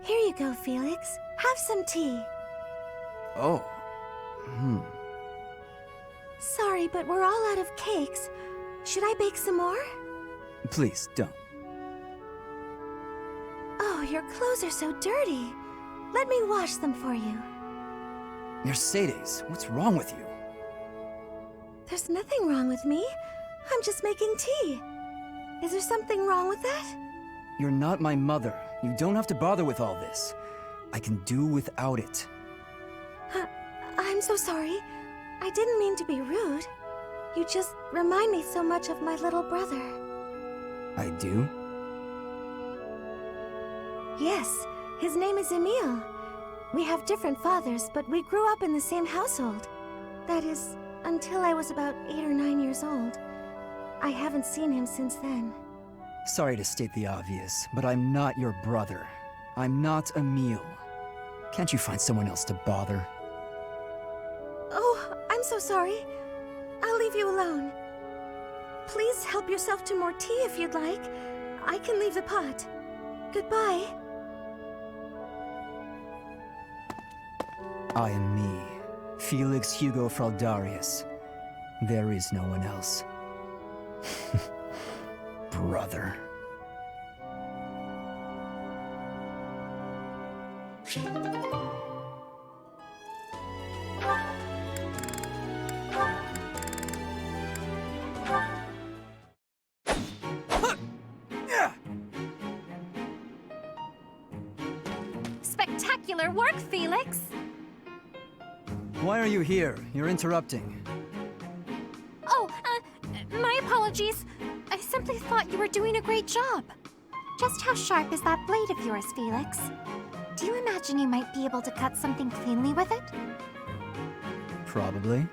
Here you go, Felix. Have some tea. Oh. Sorry, but we're all out of cakes. Should I bake some more? Please, don't. Oh, your clothes are so dirty. Let me wash them for you. Mercedes, what's wrong with you? There's nothing wrong with me. I'm just making tea. Is there something wrong with that? You're not my mother. You don't have to bother with all this. I can do without it. I'm so sorry. I didn't mean to be rude. You just remind me so much of my little brother. I do? Yes, his name is Emile. We have different fathers, but we grew up in the same household. That is, until I was about 8 or 9 years old. I haven't seen him since then. Sorry to state the obvious, but I'm not your brother. I'm not Emile. Can't you find someone else to bother? Oh, I'm so sorry. I'll leave you alone. Please help yourself to more tea if you'd like. I can leave the pot. Goodbye. I am me, Felix Hugo Fraldarius. There is no one else. Brother. Spectacular work, Felix! Why are you here? You're interrupting. Oh, my apologies. I simply thought you were doing a great job. Just how sharp is that blade of yours, Felix? Do you imagine you might be able to cut something cleanly with it? Probably.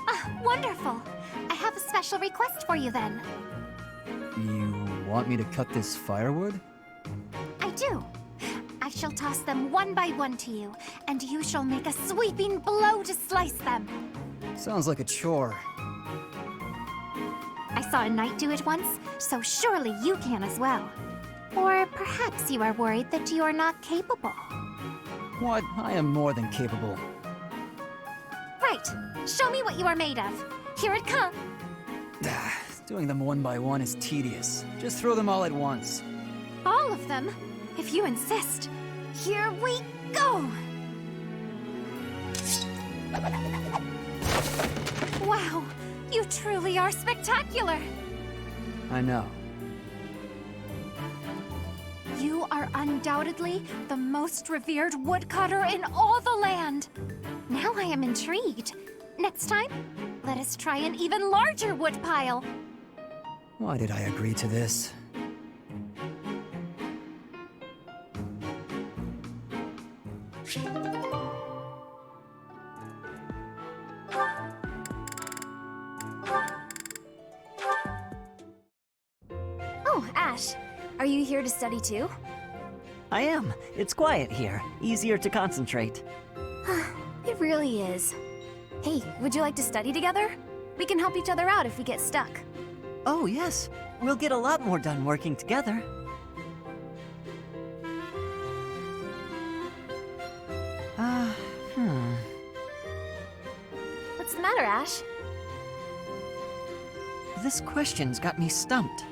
Ah, wonderful. I have a special request for you then. You want me to cut this firewood? I do. I shall toss them one by one to you, and you shall make a sweeping blow to slice them. Sounds like a chore. I saw a knight do it once, so surely you can as well. Or perhaps you are worried that you are not capable. What? I am more than capable. Right. Show me what you are made of. Here it comes. Doing them one by one is tedious. Just throw them all at once. All of them? If you insist. Here we go! Wow, you truly are spectacular! I know. You are undoubtedly the most revered woodcutter in all the land. Now I am intrigued. Next time, let us try an even larger woodpile. Why did I agree to this? Oh, Ash, are you here to study too? I am. It's quiet here. Easier to concentrate. It really is. Hey, would you like to study together? We can help each other out if we get stuck. Oh, yes. We'll get a lot more done working together. What's the matter, Ash? This question's got me stumped.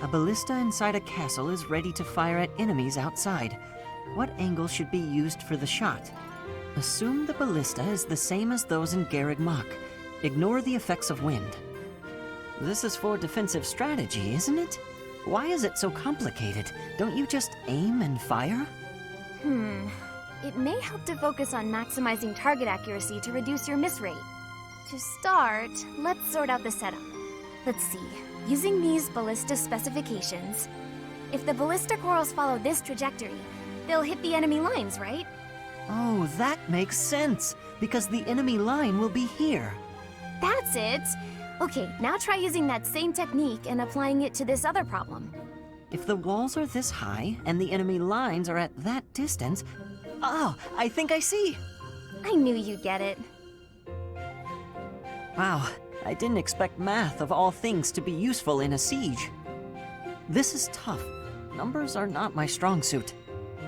A ballista inside a castle is ready to fire at enemies outside. What angle should be used for the shot? Assume the ballista is the same as those in Garreg Mach. Ignore the effects of wind. This is for defensive strategy, isn't it? Why is it so complicated? Don't you just aim and fire? It may help to focus on maximizing target accuracy to reduce your miss rate. To start, let's sort out the setup. Let's see, using these ballista specifications, if the ballista corals follow this trajectory, they'll hit the enemy lines, right? Oh, that makes sense, because the enemy line will be here. That's it! Okay, now try using that same technique and applying it to this other problem. If the walls are this high and the enemy lines are at that distance... Oh, I think I see! I knew you'd get it. Wow, I didn't expect math of all things to be useful in a siege. This is tough. Numbers are not my strong suit.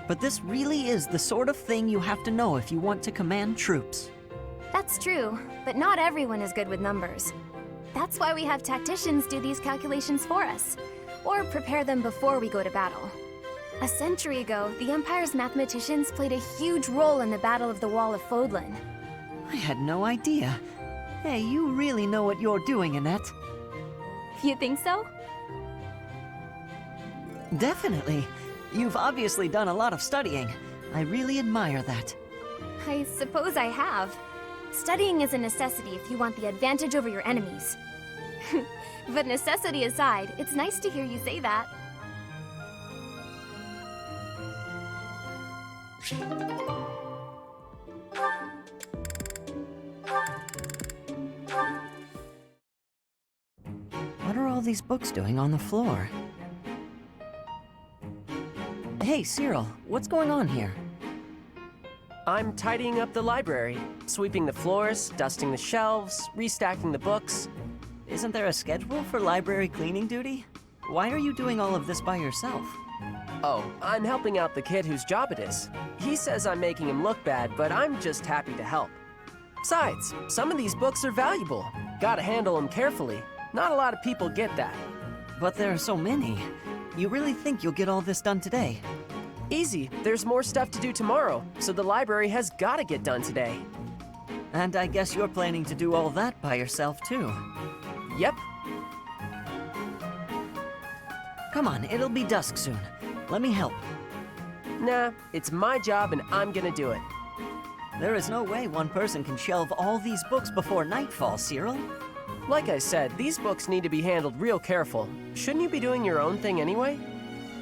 But this really is the sort of thing you have to know if you want to command troops. That's true, but not everyone is good with numbers. That's why we have tacticians do these calculations for us, or prepare them before we go to battle. A century ago, the Empire's mathematicians played a huge role in the Battle of the Wall of Fodlan. I had no idea. Hey, you really know what you're doing, Annette. You think so? Definitely. You've obviously done a lot of studying. I really admire that. I suppose I have. Studying is a necessity if you want the advantage over your enemies. But necessity aside, it's nice to hear you say that. What are all these books doing on the floor? Hey, Cyril, what's going on here? I'm tidying up the library, sweeping the floors, dusting the shelves, restacking the books. Isn't there a schedule for library cleaning duty? Why are you doing all of this by yourself? Oh, I'm helping out the kid whose job it is. He says I'm making him look bad, but I'm just happy to help. Besides, some of these books are valuable. Gotta handle them carefully. Not a lot of people get that. But there are so many. You really think you'll get all this done today? Easy, there's more stuff to do tomorrow, so the library has gotta get done today. And I guess you're planning to do all that by yourself, too. Yep. Come on, it'll be dusk soon. Let me help. Nah, it's my job and I'm gonna do it. There is no way one person can shelve all these books before nightfall, Cyril. Like I said, these books need to be handled real careful. Shouldn't you be doing your own thing anyway?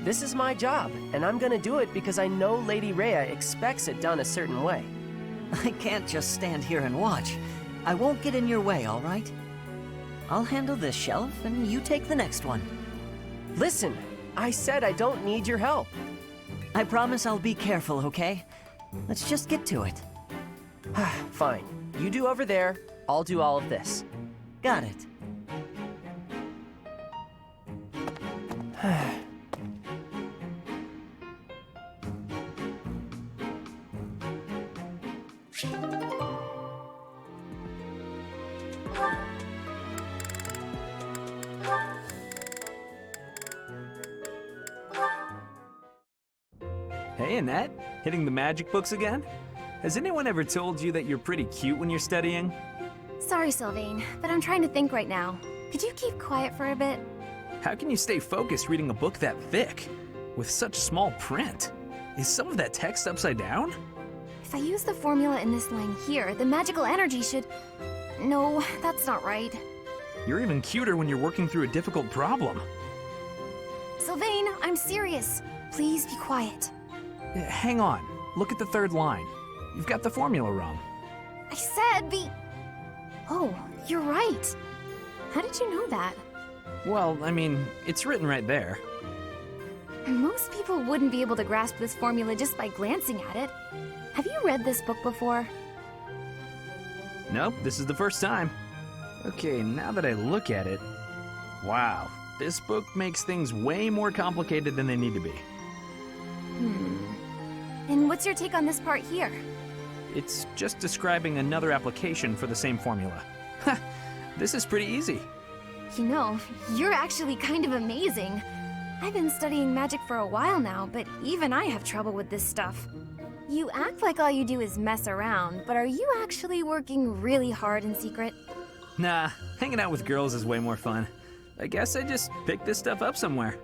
This is my job, and I'm gonna do it because I know Lady Rhea expects it done a certain way. I can't just stand here and watch. I won't get in your way, all right? I'll handle this shelf, and you take the next one. Listen, I said I don't need your help. I promise I'll be careful, okay? Let's just get to it. Fine. You do over there, I'll do all of this. Got it. Hey, Annette, hitting the magic books again? Has anyone ever told you that you're pretty cute when you're studying? Sorry, Sylvain, but I'm trying to think right now. Could you keep quiet for a bit? How can you stay focused reading a book that thick? With such small print? Is some of that text upside down? If I use the formula in this line here, the magical energy should... No, that's not right. You're even cuter when you're working through a difficult problem. Sylvain, I'm serious. Please be quiet. Hang on, look at the third line. You've got the formula wrong. I said the... Oh, you're right. How did you know that? Well, I mean, it's written right there. Most people wouldn't be able to grasp this formula just by glancing at it. Have you read this book before? Nope, this is the first time. Okay, now that I look at it... Wow, this book makes things way more complicated than they need to be. And what's your take on this part here? It's just describing another application for the same formula. Ha! This is pretty easy. You know, you're actually kind of amazing. I've been studying magic for a while now, but even I have trouble with this stuff. You act like all you do is mess around, but are you actually working really hard in secret? Nah, hanging out with girls is way more fun. I guess I just picked this stuff up somewhere.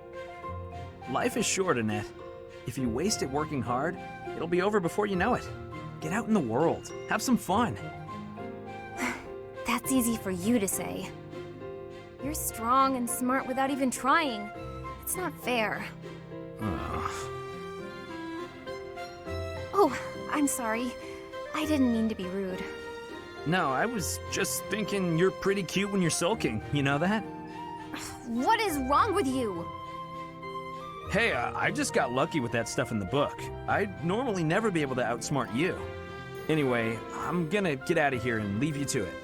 Life is short, Annette. If you waste it working hard, it'll be over before you know it. Get out in the world. Have some fun. That's easy for you to say. You're strong and smart without even trying. It's not fair. Ugh. Oh, I'm sorry. I didn't mean to be rude. No, I was just thinking you're pretty cute when you're sulking. You know that? What is wrong with you? Hey, I just got lucky with that stuff in the book. I'd normally never be able to outsmart you. Anyway, I'm gonna get out of here and leave you to it.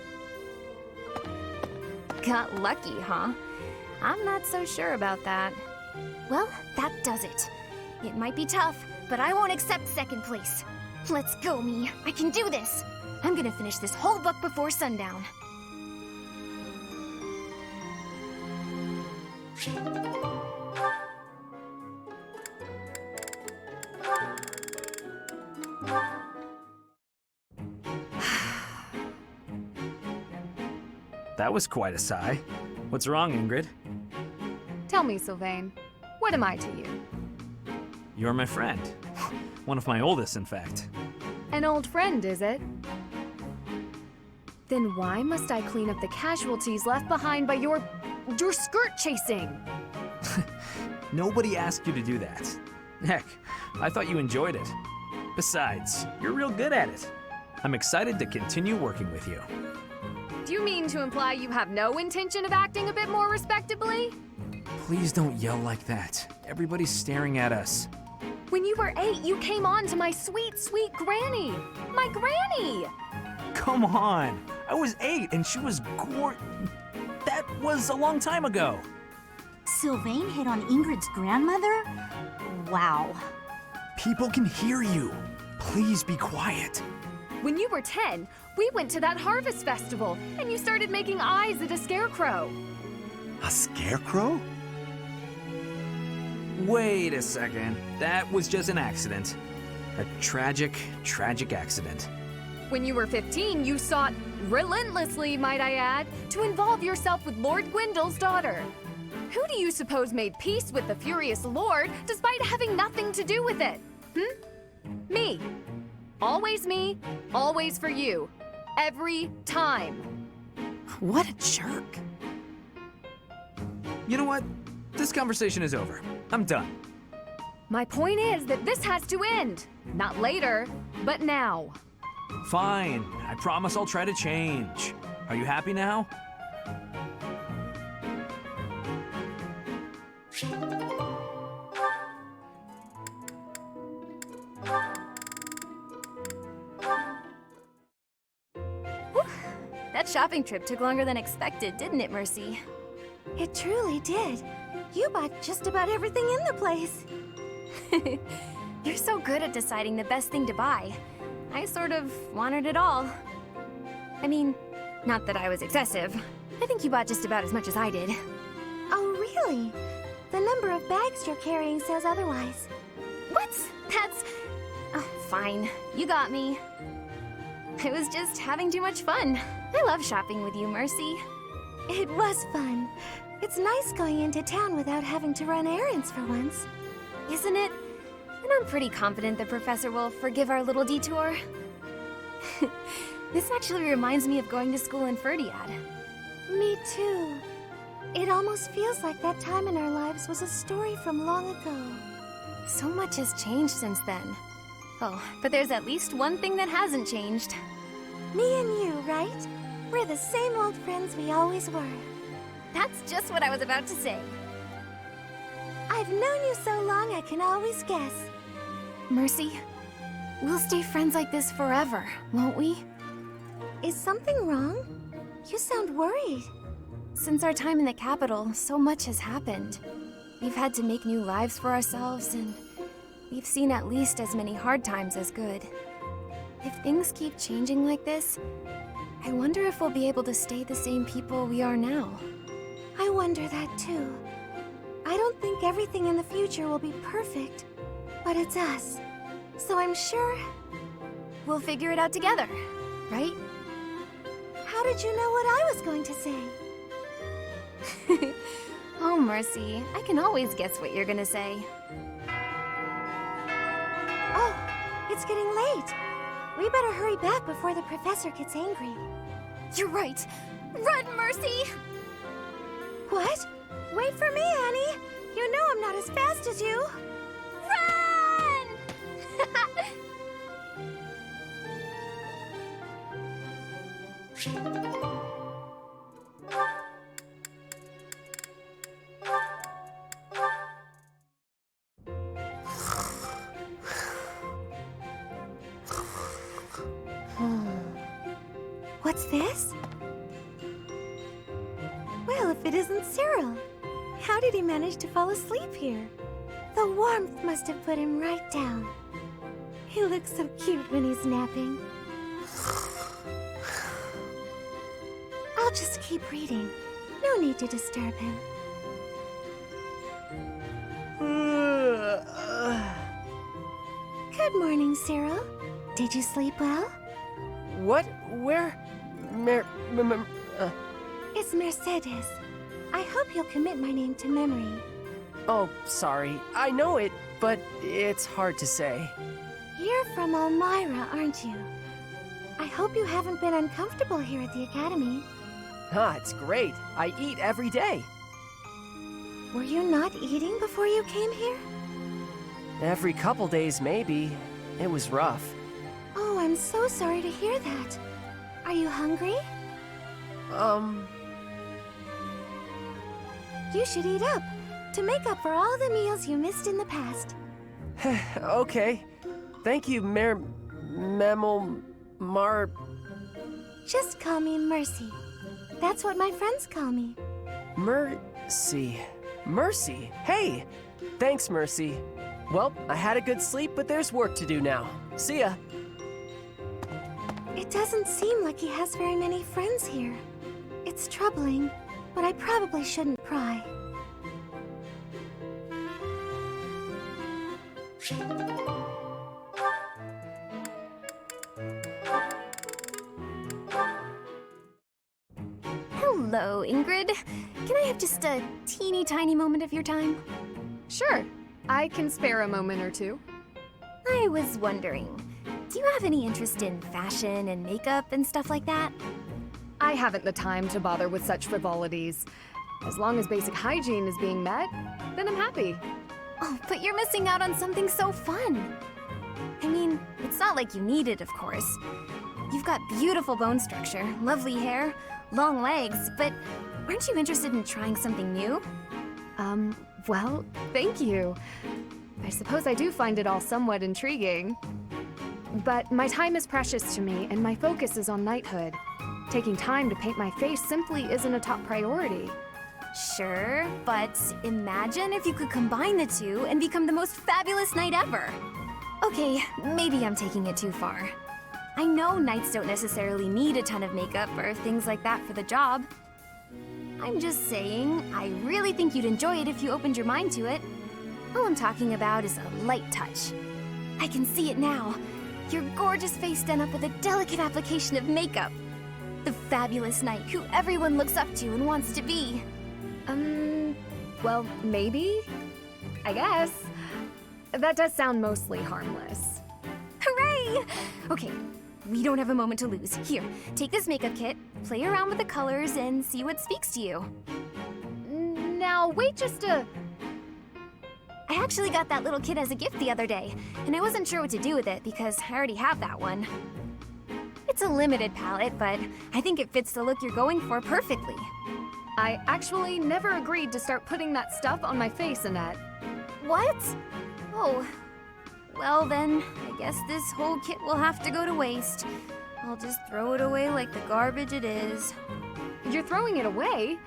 Got lucky, huh? I'm not so sure about that. Well, that does it. It might be tough, but I won't accept second place. Let's go, me. I can do this. I'm gonna finish this whole book before sundown. That was quite a sigh. What's wrong, Ingrid? Tell me, Sylvain, what am I to you? You're my friend. One of my oldest, in fact. An old friend, is it? Then why must I clean up the casualties left behind by your skirt chasing? Nobody asked you to do that. Heck, I thought you enjoyed it. Besides, you're real good at it. I'm excited to continue working with you. Do you mean to imply you have no intention of acting a bit more respectably? Please don't yell like that. Everybody's staring at us. When you were 8, you came on to my sweet, sweet granny. My granny! Come on! I was 8 and she was That was a long time ago. Sylvain hit on Ingrid's grandmother? Wow. People can hear you. Please be quiet. When you were 10, we went to that harvest festival, and you started making eyes at a scarecrow. A scarecrow? Wait a second. That was just an accident. A tragic, tragic accident. When you were 15, you sought, relentlessly might I add, to involve yourself with Lord Gwendol's daughter. Who do you suppose made peace with the furious Lord despite having nothing to do with it? Me. Always me, always for you. Every time. What a jerk. You know what? This conversation is over. I'm done. My point is that this has to end. Not later, but now. Fine. I promise I'll try to change. Are you happy now? That shopping trip took longer than expected, didn't it, Mercy? It truly did. You bought just about everything in the place. You're so good at deciding the best thing to buy. I sort of wanted it all. I mean, not that I was excessive. I think you bought just about as much as I did. Oh, really? The number of bags you're carrying says otherwise. What? That's... Oh, fine. You got me. I was just having too much fun. I love shopping with you, Mercy. It was fun. It's nice going into town without having to run errands for once. Isn't it? And I'm pretty confident the professor will forgive our little detour. This actually reminds me of going to school in Ferdiad. Me too. It almost feels like that time in our lives was a story from long ago. So much has changed since then. Oh, but there's at least one thing that hasn't changed. Me and you, right? We're the same old friends we always were. That's just what I was about to say. I've known you so long I can always guess. Mercy, we'll stay friends like this forever, won't we? Is something wrong? You sound worried. Since our time in the capital, so much has happened. We've had to make new lives for ourselves, and we've seen at least as many hard times as good. If things keep changing like this, I wonder if we'll be able to stay the same people we are now. I wonder that too. I don't think everything in the future will be perfect, but it's us. So I'm sure we'll figure it out together, right? How did you know what I was going to say? Oh, Mercy, I can always guess what you're gonna say. Oh, it's getting late. We better hurry back before the professor gets angry. You're right. Run, Mercy! What? Wait for me, Annie. You know I'm not as fast as you. Run! What's this? it isn't Cyril. How did he manage to fall asleep here? The warmth must have put him right down. He looks so cute when he's napping. I'll just keep reading. No need to disturb him. Good morning, Cyril. Did you sleep well? What? Where? It's Mercedes. I hope you'll commit my name to memory. Oh, sorry. I know it, but it's hard to say. You're from Elmira, aren't you? I hope you haven't been uncomfortable here at the Academy. Ah, it's great. I eat every day. Were you not eating before you came here? Every couple days, maybe. It was rough. Oh, I'm so sorry to hear that. Are you hungry? You should eat up, to make up for all the meals you missed in the past. Okay. Thank you, Mar... Just call me Mercy. That's what my friends call me. Mercy. Mercy. Hey! Thanks, Mercy. Well, I had a good sleep, but there's work to do now. See ya. It doesn't seem like he has very many friends here. It's troubling, but I probably shouldn't pry. Hello, Ingrid. Can I have just a teeny tiny moment of your time? Sure, I can spare a moment or two. I was wondering, do you have any interest in fashion and makeup and stuff like that? I haven't the time to bother with such frivolities. As long as basic hygiene is being met, then I'm happy. Oh, but you're missing out on something so fun. I mean, it's not like you need it, of course. You've got beautiful bone structure, lovely hair, long legs, but aren't you interested in trying something new? Well, thank you. I suppose I do find it all somewhat intriguing. But my time is precious to me, and my focus is on knighthood. Taking time to paint my face simply isn't a top priority. Sure, but imagine if you could combine the two and become the most fabulous knight ever. Okay, maybe I'm taking it too far. I know knights don't necessarily need a ton of makeup or things like that for the job. I'm just saying, I really think you'd enjoy it if you opened your mind to it. All I'm talking about is a light touch. I can see it now. Your gorgeous face done up with a delicate application of makeup. The fabulous knight who everyone looks up to and wants to be. Well, maybe? I guess. That does sound mostly harmless. Hooray! Okay, we don't have a moment to lose. Here, take this makeup kit, play around with the colors, and see what speaks to you. Now, wait just a... I actually got that little kit as a gift the other day, and I wasn't sure what to do with it because I already have that one. It's a limited palette, but I think it fits the look you're going for perfectly. I actually never agreed to start putting that stuff on my face, Annette. What? Oh, well then, I guess this whole kit will have to go to waste. I'll just throw it away like the garbage it is. You're throwing it away?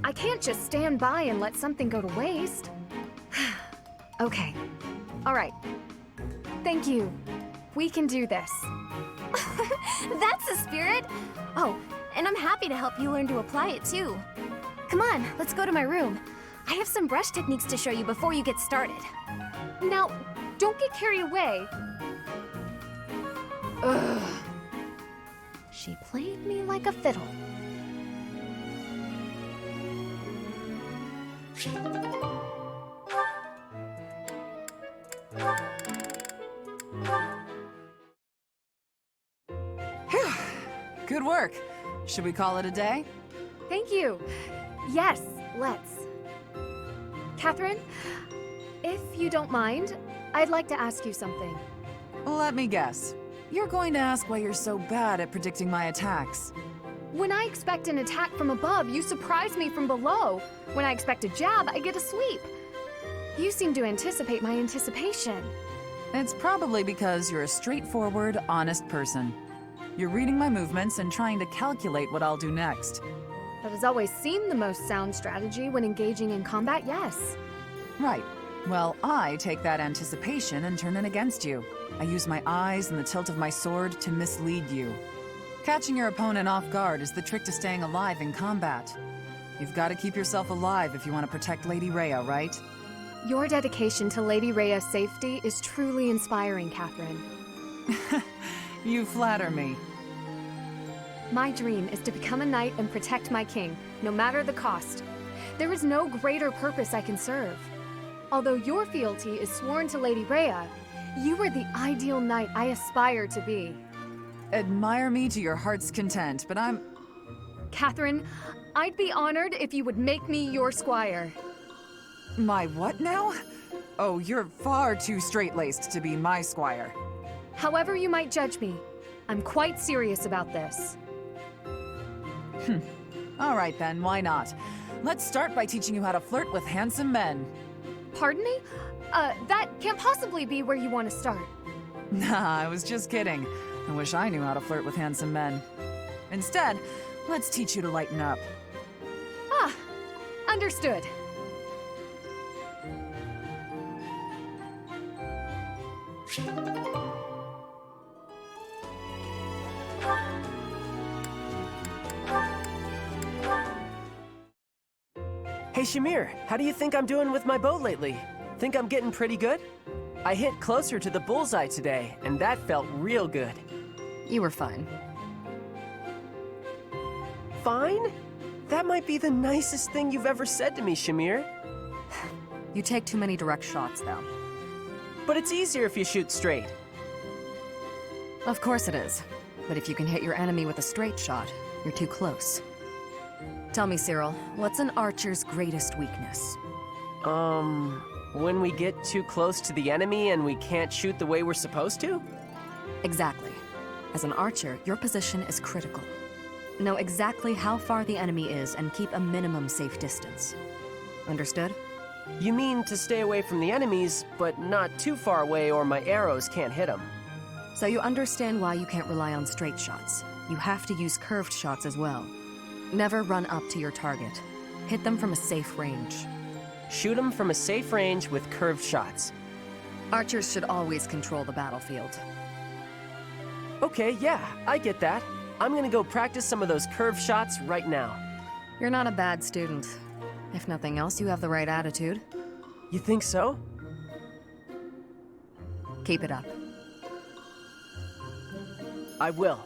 I can't just stand by and let something go to waste. Okay. All right. Thank you. We can do this. That's the spirit! Oh, and I'm happy to help you learn to apply it too. Come on, let's go to my room. I have some brush techniques to show you before you get started. Now, don't get carried away. Ugh. She played me like a fiddle. Good work. Should we call it a day? Thank you. Yes, let's. Catherine, if you don't mind, I'd like to ask you something. Let me guess. You're going to ask why you're so bad at predicting my attacks. When I expect an attack from above, you surprise me from below. When I expect a jab, I get a sweep. You seem to anticipate my anticipation. It's probably because you're a straightforward, honest person. You're reading my movements and trying to calculate what I'll do next. That has always seemed the most sound strategy when engaging in combat, yes. Right. Well, I take that anticipation and turn it against you. I use my eyes and the tilt of my sword to mislead you. Catching your opponent off guard is the trick to staying alive in combat. You've got to keep yourself alive if you want to protect Lady Rhea, right? Your dedication to Lady Rhea's safety is truly inspiring, Catherine. You flatter me. My dream is to become a knight and protect my king, no matter the cost. There is no greater purpose I can serve. Although your fealty is sworn to Lady Rhea, you are the ideal knight I aspire to be. Admire me to your heart's content, but I'm... Catherine, I'd be honored if you would make me your squire. My what now? Oh, you're far too straight-laced to be my squire. However you might judge me, I'm quite serious about this. All right then, why not? Let's start by teaching you how to flirt with handsome men. Pardon me? That can't possibly be where you want to start. Nah, I was just kidding. I wish I knew how to flirt with handsome men. Instead, let's teach you to lighten up. Ah, understood. Hey Shamir, how do you think I'm doing with my bow lately? Think I'm getting pretty good? I hit closer to the bullseye today, and that felt real good. You were fine. Fine? That might be the nicest thing you've ever said to me, Shamir. You take too many direct shots, though. But it's easier if you shoot straight. Of course it is. But if you can hit your enemy with a straight shot, you're too close. Tell me, Cyril, what's an archer's greatest weakness? When we get too close to the enemy and we can't shoot the way we're supposed to? Exactly. As an archer, your position is critical. Know exactly how far the enemy is and keep a minimum safe distance. Understood? You mean to stay away from the enemies, but not too far away or my arrows can't hit them. So you understand why you can't rely on straight shots. You have to use curved shots as well. Never run up to your target. Hit them from a safe range. Shoot them from a safe range with curved shots. Archers should always control the battlefield. Okay, yeah, I get that. I'm gonna go practice some of those curved shots right now. You're not a bad student. If nothing else, you have the right attitude. You think so? Keep it up. I will.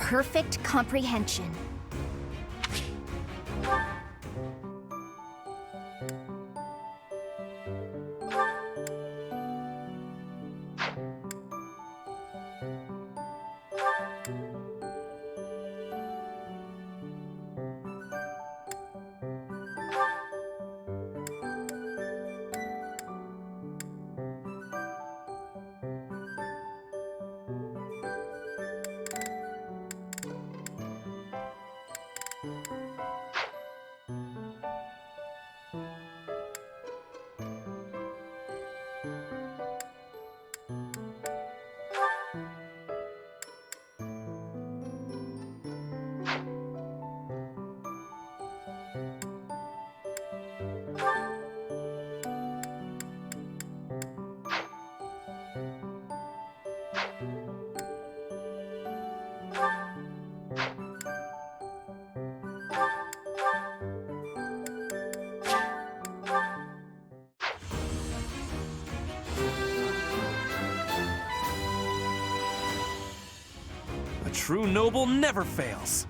perfect comprehension. A true noble never fails.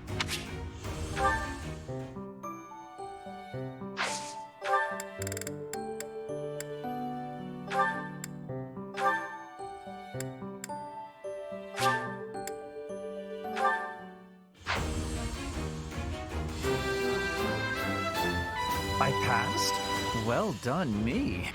I passed? Well done, me.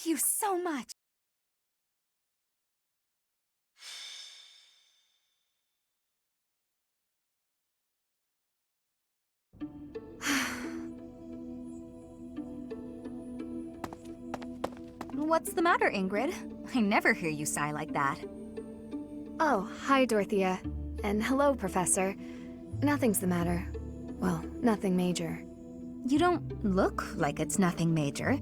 Thank you so much. What's the matter, Ingrid? I never hear you sigh like that. Oh, hi, Dorothea. And hello, Professor. Nothing's the matter. Well, nothing major. You don't look like it's nothing major.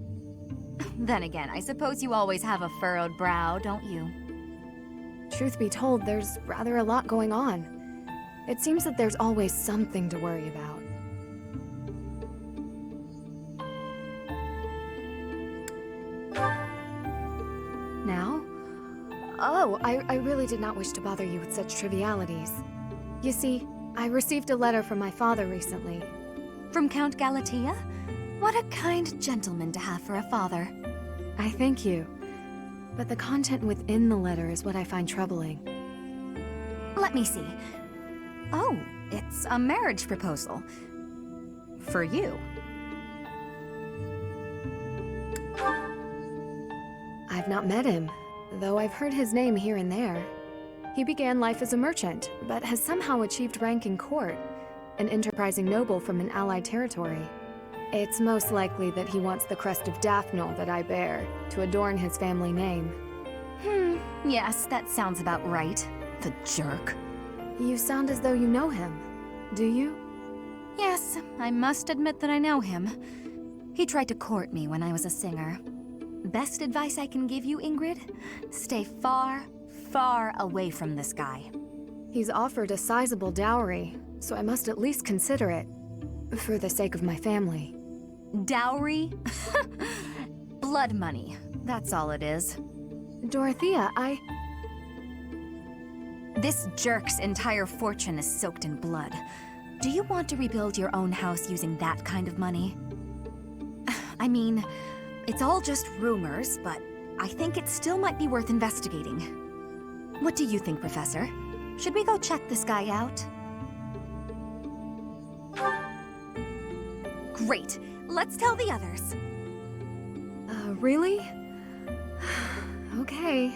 Then again, I suppose you always have a furrowed brow, don't you? Truth be told, there's rather a lot going on. It seems that there's always something to worry about. Now? Oh, I really did not wish to bother you with such trivialities. You see, I received a letter from my father recently. From Count Galatea? What a kind gentleman to have for a father. I thank you. But the content within the letter is what I find troubling. Let me see. Oh, it's a marriage proposal. For you. I've not met him, though I've heard his name here and there. He began life as a merchant, but has somehow achieved rank in court, an enterprising noble from an allied territory. It's most likely that he wants the crest of Daphne that I bear, to adorn his family name. Yes, that sounds about right. The jerk. You sound as though you know him. Do you? Yes, I must admit that I know him. He tried to court me when I was a singer. Best advice I can give you, Ingrid? Stay far, far away from this guy. He's offered a sizable dowry, so I must at least consider it. For the sake of my family. Dowry? Blood money. That's all it is. Dorothea, This jerk's entire fortune is soaked in blood. Do you want to rebuild your own house using that kind of money? I mean, it's all just rumors, but I think it still might be worth investigating. What do you think, Professor? Should we go check this guy out? Great. Let's tell the others. Really? Okay.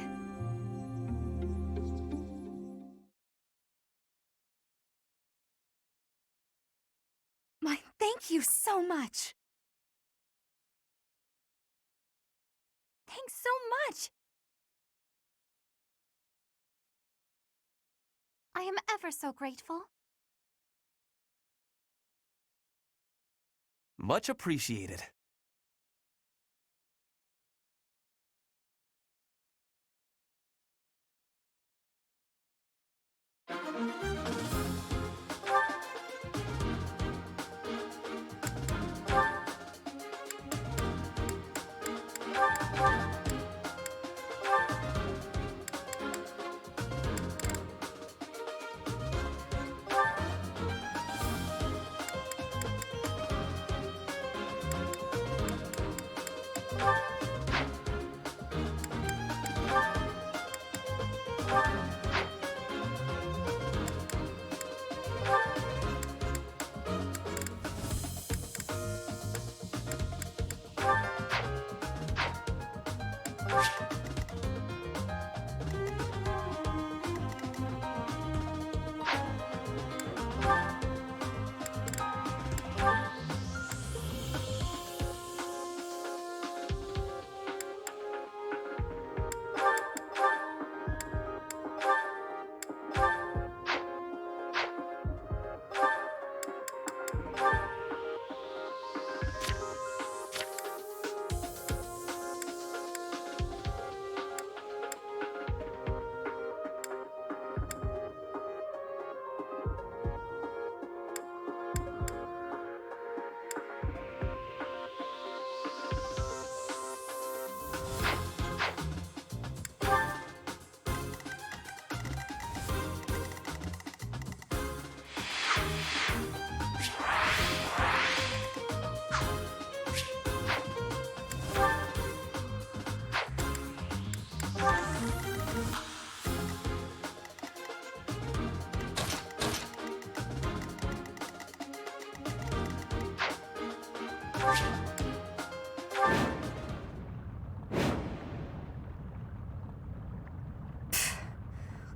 My, thank you so much. Thanks so much. I am ever so grateful. Much appreciated.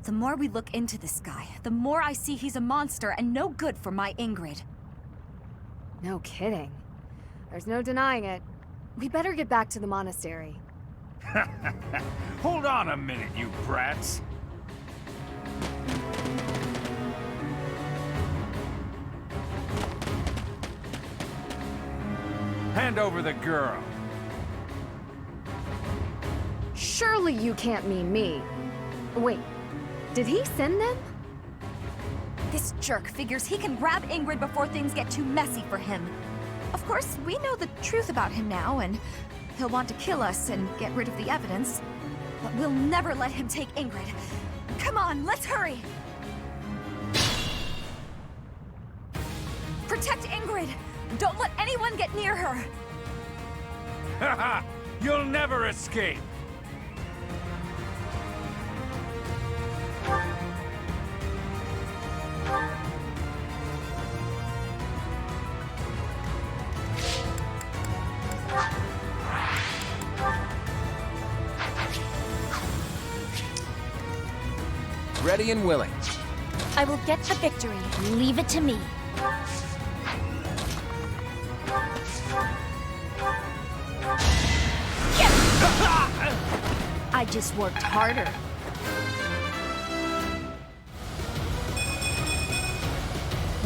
The more we look into this guy, the more I see he's a monster and no good for my Ingrid. No kidding. There's no denying it. We better get back to the monastery. Hold on a minute, you brats. Hand over the girl. Surely you can't mean me. Wait, did he send them? This jerk figures he can grab Ingrid before things get too messy for him. Of course, we know the truth about him now, and he'll want to kill us and get rid of the evidence. But we'll never let him take Ingrid. Come on, let's hurry! Protect Ingrid! Don't let anyone get near her! Haha! You'll never escape! Ready and willing. I will get the victory. Leave it to me. I just worked harder.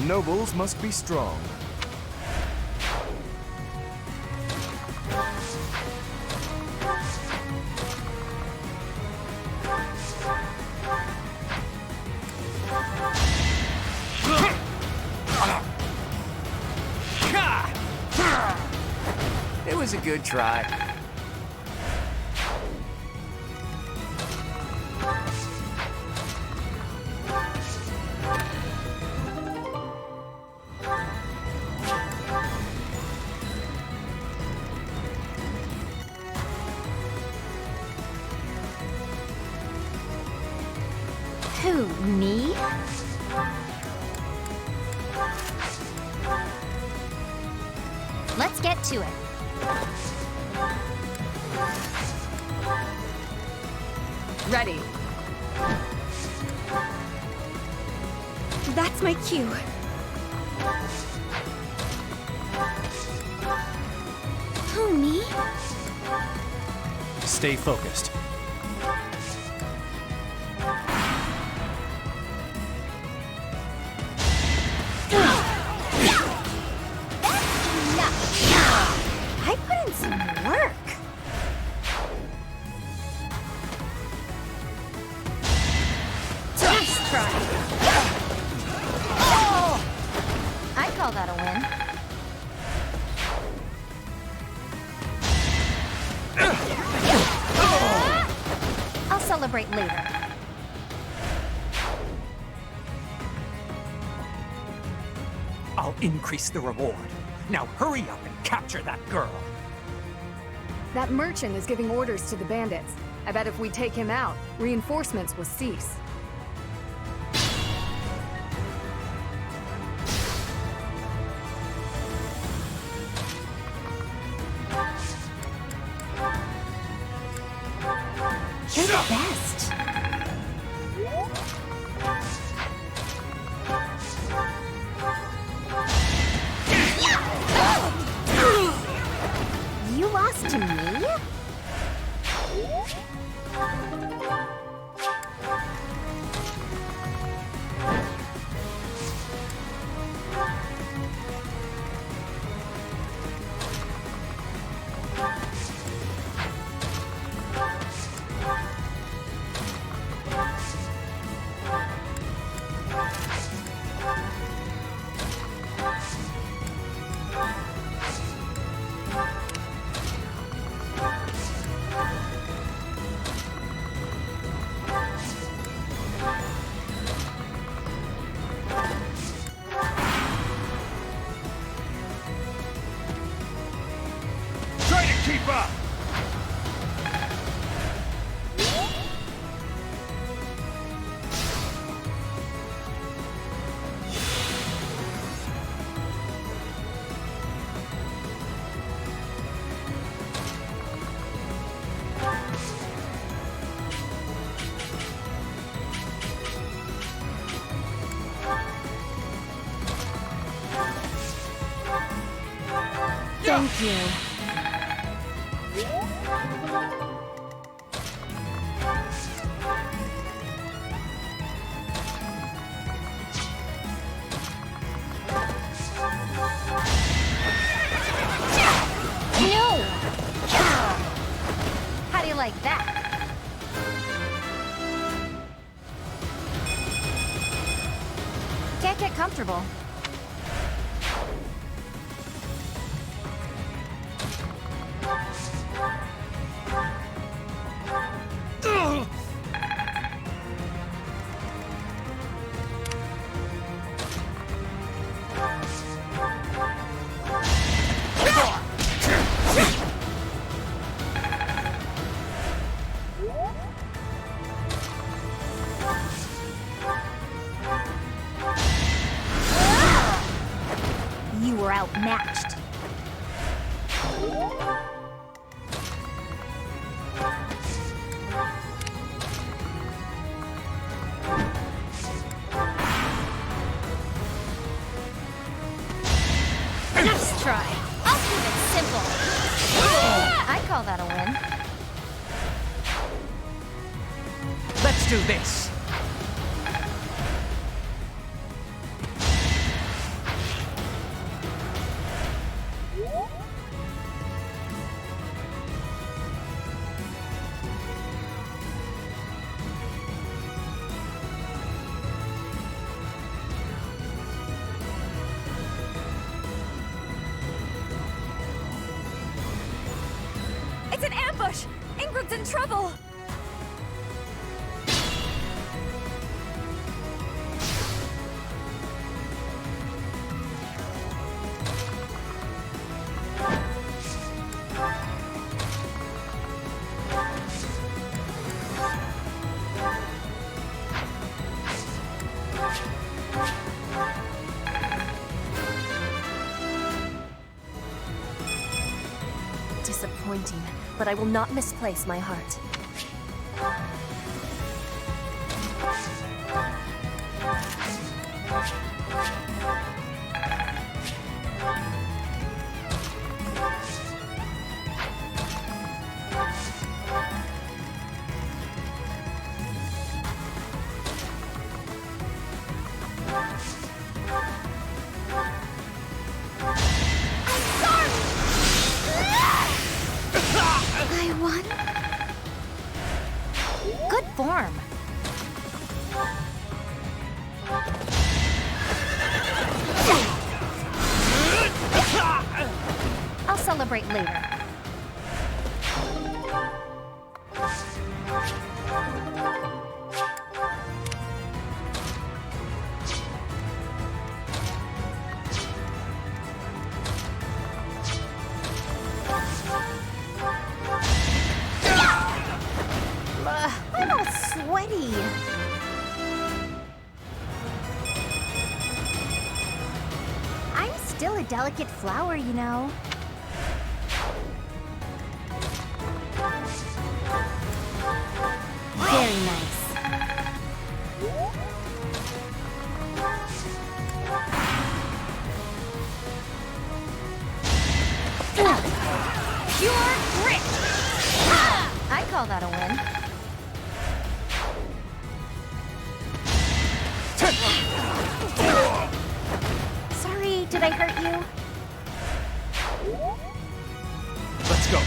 Nobles must be strong. It was a good try. Who, me? Let's get to it. Ready. That's my cue. Who, me? Stay focused. I put in some work. Nice try. I call that a win. I'll celebrate later. I'll increase the reward. Now hurry up and capture that girl. That merchant is giving orders to the bandits. I bet if we take him out, reinforcements will cease. You're the best. You lost to me? Try to keep up! Thank you. No! How do you like that? Can't get comfortable. You were outmatched. Nice try. I'll keep it simple. I call that a win. Let's do this. It's an ambush! Ingrid's in trouble! Disappointing, but I will not misplace my heart. I won? Good form. I'll celebrate later. I'm all sweaty. I'm still a delicate flower, you know. Very nice. Pure grit! I call that a win. Sorry, did I hurt you? Let's go.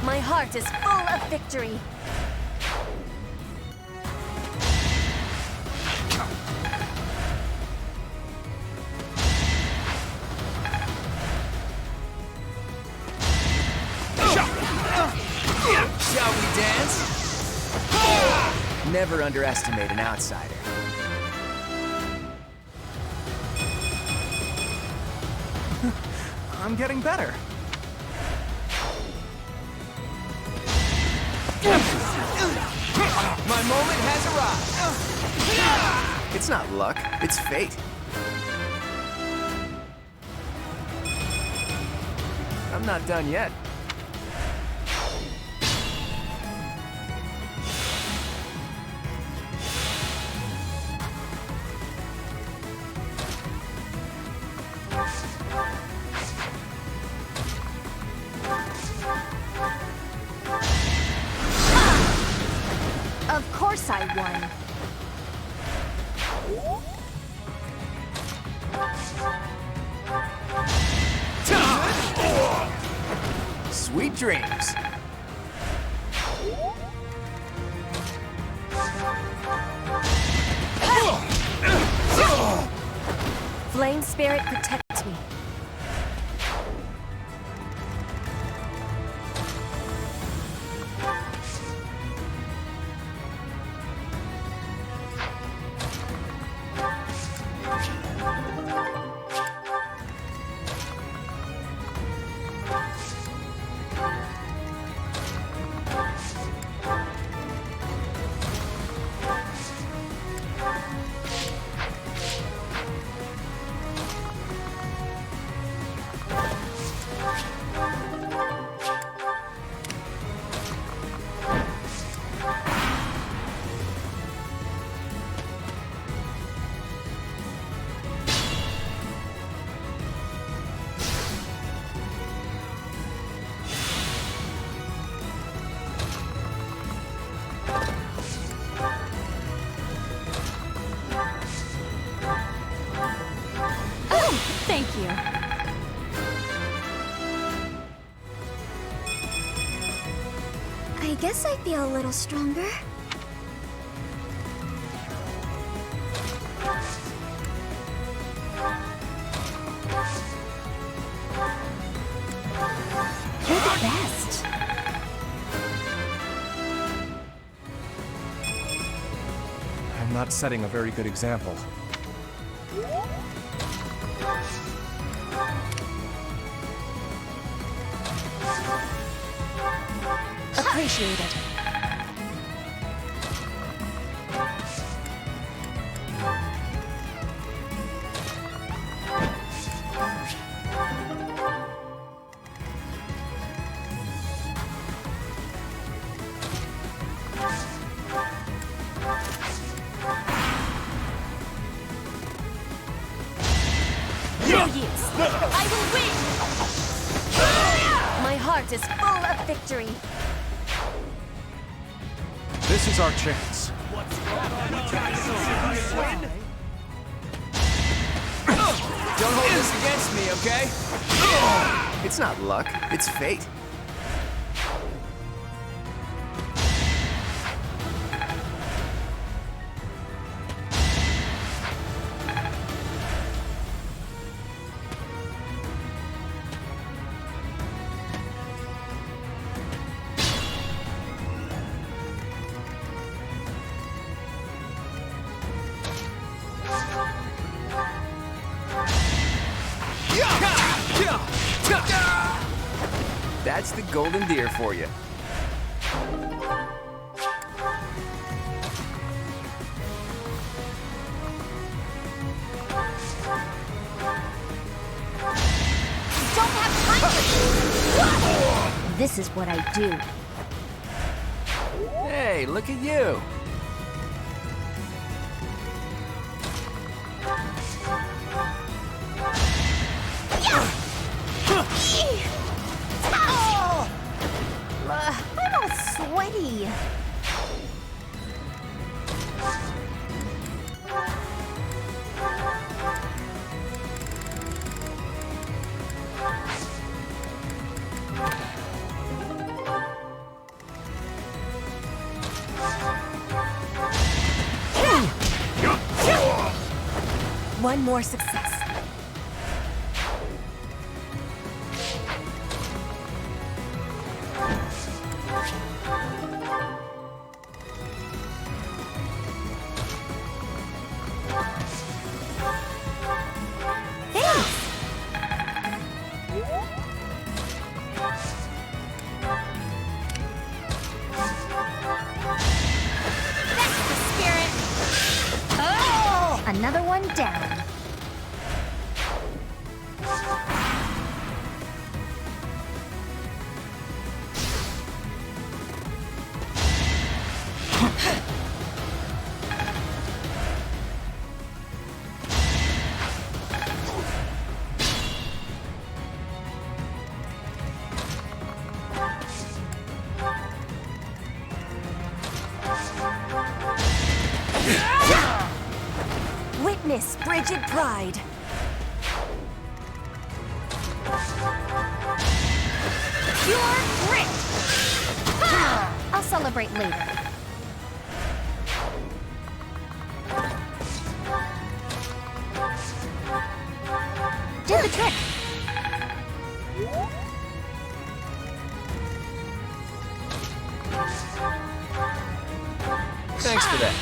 My heart is full of victory. Shall we dance? Never underestimate an outsider. I'm getting better. My moment has arrived. It's not luck, it's fate. I'm not done yet. Of course I won. Sweet dreams. Flame Spirit, protect me. Thank you. I guess I feel a little stronger. You're the best. I'm not setting a very good example. Appreciate it. No use. I will win! My heart is full of victory. This is our chance. Don't hold this against me, okay? It's not luck, it's fate. That's the golden deer for you. Don't have time for this. This is what I do. Hey, look at you. I'm all sweaty. One more success. Another one down. Witness frigid pride. Pure grit! I'll celebrate later. trick. Thanks for that.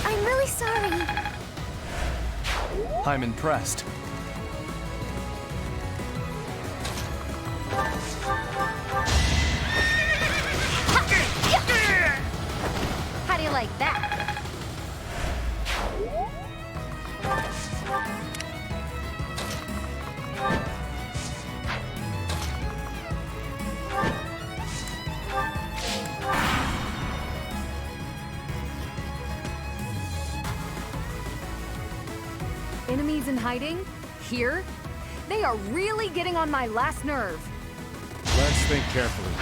I'm really sorry. I'm impressed. How do you like that? Enemies in hiding? Here? They are really getting on my last nerve. Let's think carefully.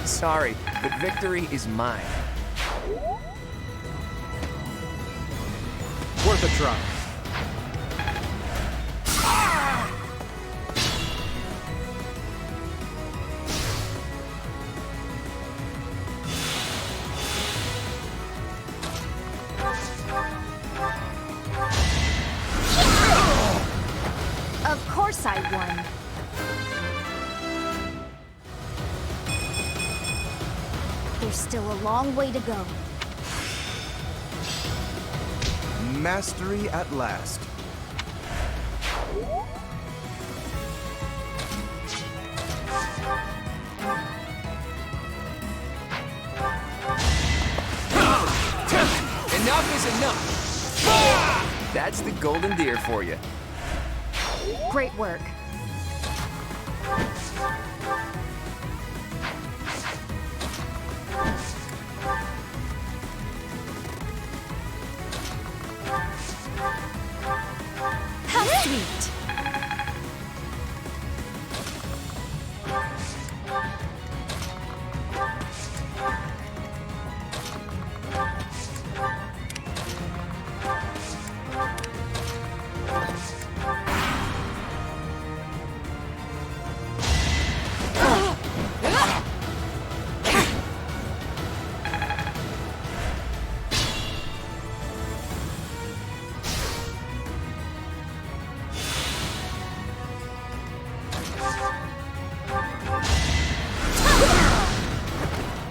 Sorry, but victory is mine. Worth a try. Of course I won. There's still a long way to go. Mastery at last. Enough is enough! That's the golden deer for you. Great work. How sweet!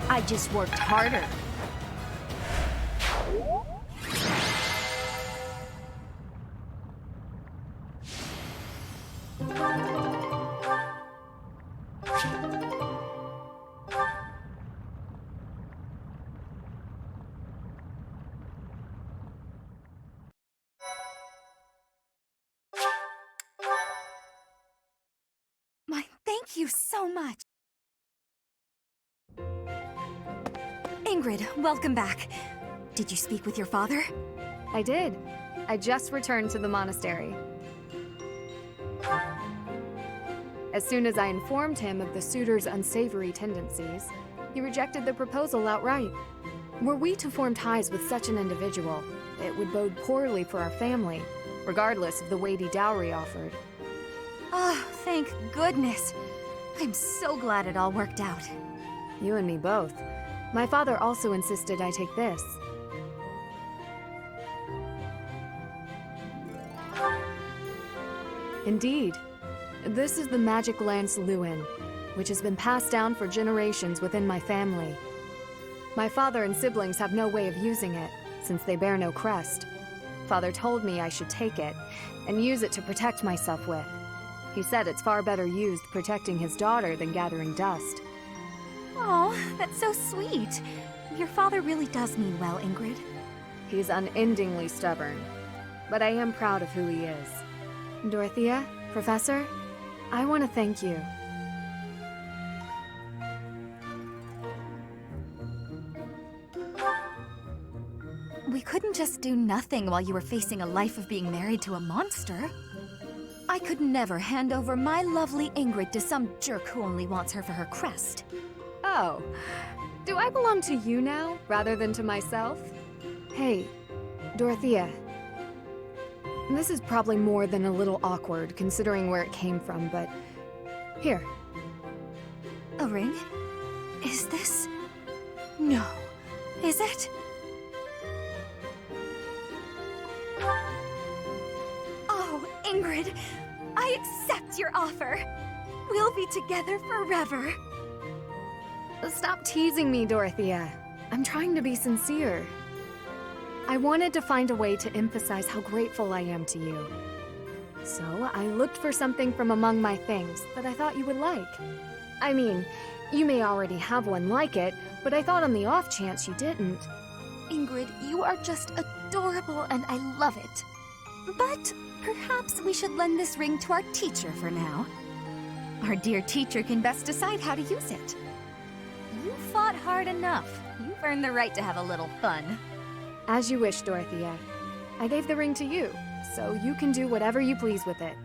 I just worked harder. Thank you so much. Ingrid, welcome back. Did you speak with your father? I did. I just returned to the monastery. As soon as I informed him of the suitor's unsavory tendencies, he rejected the proposal outright. Were we to form ties with such an individual, it would bode poorly for our family, regardless of the weighty dowry offered. Oh, thank goodness. I'm so glad it all worked out. You and me both. My father also insisted I take this. Indeed. This is the magic lance Lewin, which has been passed down for generations within my family. My father and siblings have no way of using it, since they bear no crest. Father told me I should take it, and use it to protect myself with. He said it's far better used protecting his daughter than gathering dust. Oh, that's so sweet. Your father really does mean well, Ingrid. He's unendingly stubborn, but I am proud of who he is. Dorothea, Professor, I want to thank you. We couldn't just do nothing while you were facing a life of being married to a monster. I could never hand over my lovely Ingrid to some jerk who only wants her for her crest. Oh, do I belong to you now, rather than to myself? Hey, Dorothea. This is probably more than a little awkward, considering where it came from, but... Here. A ring? Is this... No. Is it? Oh, Ingrid, I accept your offer. We'll be together forever. Stop teasing me, Dorothea. I'm trying to be sincere. I wanted to find a way to emphasize how grateful I am to you. So I looked for something from among my things that I thought you would like. I mean, you may already have one like it, but I thought on the off chance you didn't. Ingrid, you are just adorable and I love it. But perhaps we should lend this ring to our teacher for now. Our dear teacher can best decide how to use it. You fought hard enough. You've earned the right to have a little fun. As you wish, Dorothea. I gave the ring to you, so you can do whatever you please with it.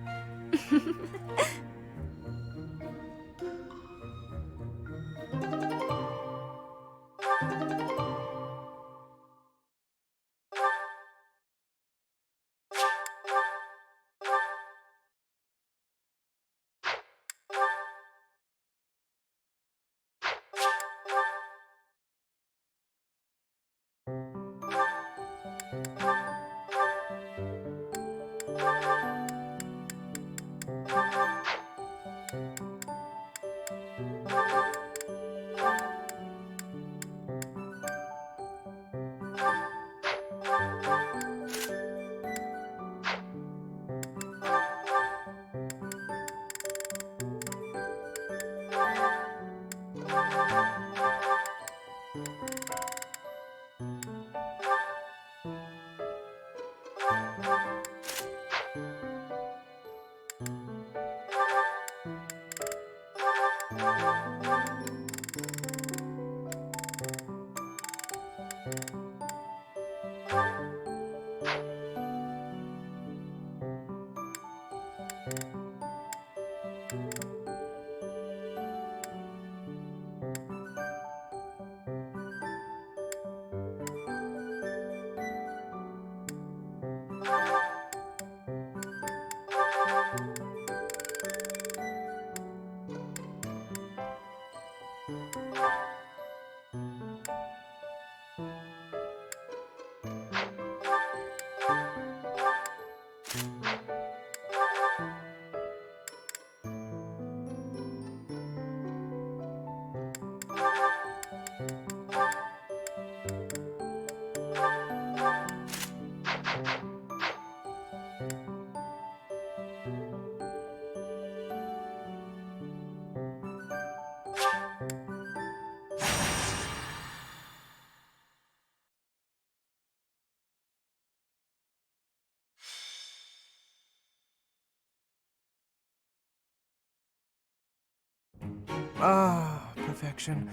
Ah, perfection.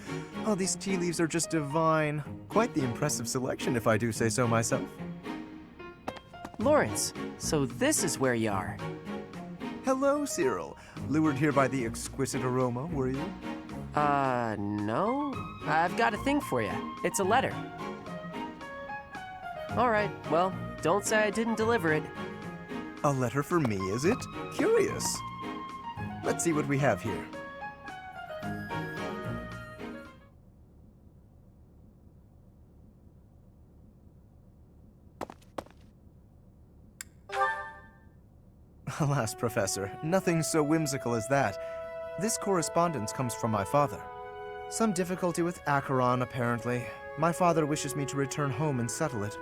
Oh, these tea leaves are just divine. Quite the impressive selection, if I do say so myself. Lawrence, so this is where you are. Hello, Cyril. Lured here by the exquisite aroma, were you? No. I've got a thing for you. It's a letter. All right, well, don't say I didn't deliver it. A letter for me, is it? Curious. Let's see what we have here. Alas, Professor, nothing so whimsical as that. This correspondence comes from my father. Some difficulty with Acheron, apparently. My father wishes me to return home and settle it.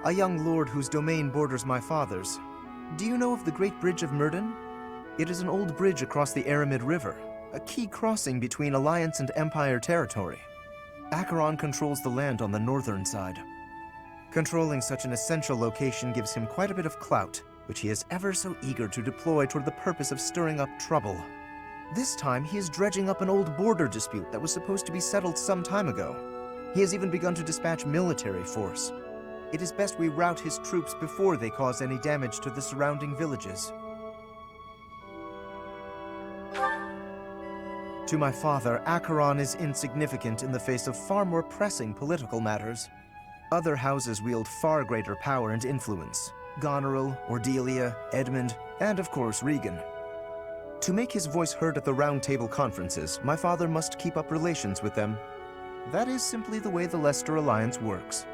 A young lord whose domain borders my father's. Do you know of the Great Bridge of Myrden? It is an old bridge across the Aramid River, a key crossing between Alliance and Empire territory. Acheron controls the land on the northern side. Controlling such an essential location gives him quite a bit of clout, which he is ever so eager to deploy toward the purpose of stirring up trouble. This time, he is dredging up an old border dispute that was supposed to be settled some time ago. He has even begun to dispatch military force. It is best we rout his troops before they cause any damage to the surrounding villages. To my father, Acheron is insignificant in the face of far more pressing political matters. Other houses wield far greater power and influence. Goneril, Ordelia, Edmund, and of course Regan. To make his voice heard at the Round Table conferences, my father must keep up relations with them. That is simply the way the Leicester Alliance works.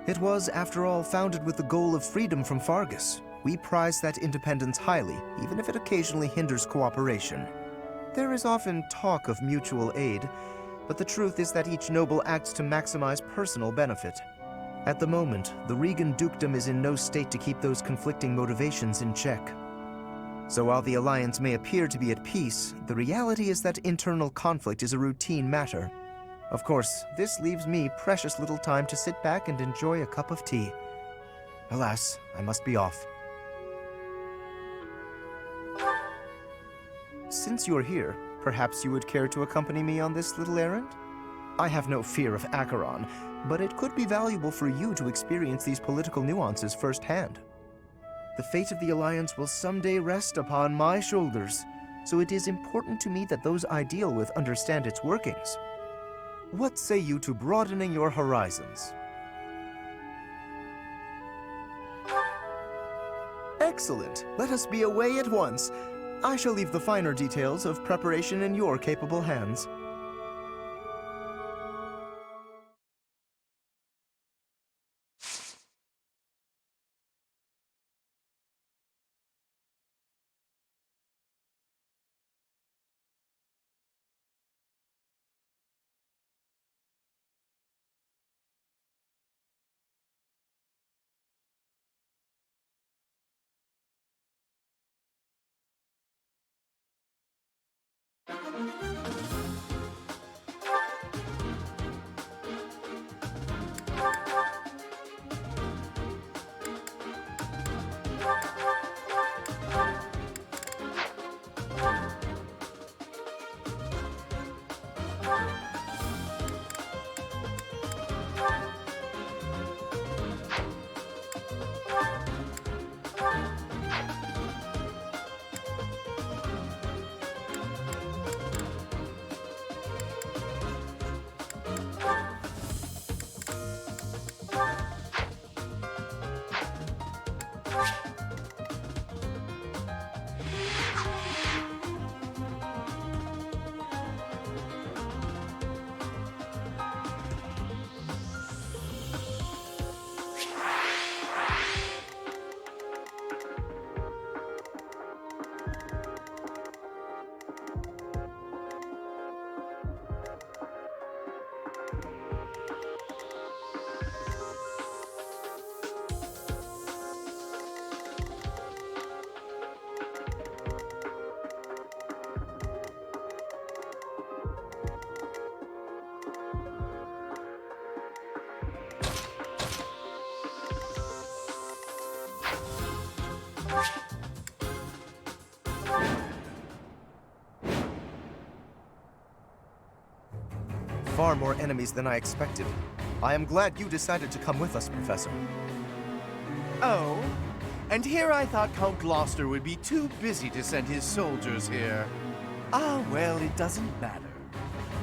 It was, after all, founded with the goal of freedom from Fargus. We prize that independence highly, even if it occasionally hinders cooperation. There is often talk of mutual aid, but the truth is that each noble acts to maximize personal benefit. At the moment, the Regan dukedom is in no state to keep those conflicting motivations in check. So while the Alliance may appear to be at peace, the reality is that internal conflict is a routine matter. Of course, this leaves me precious little time to sit back and enjoy a cup of tea. Alas, I must be off. Since you're here, perhaps you would care to accompany me on this little errand? I have no fear of Acheron, but it could be valuable for you to experience these political nuances firsthand. The fate of the Alliance will someday rest upon my shoulders, so it is important to me that those I deal with understand its workings. What say you to broadening your horizons? Excellent. Let us be away at once. I shall leave the finer details of preparation in your capable hands. far more enemies than I expected. I am glad you decided to come with us, Professor. Oh? And here I thought Count Gloucester would be too busy to send his soldiers here. Ah, well, it doesn't matter.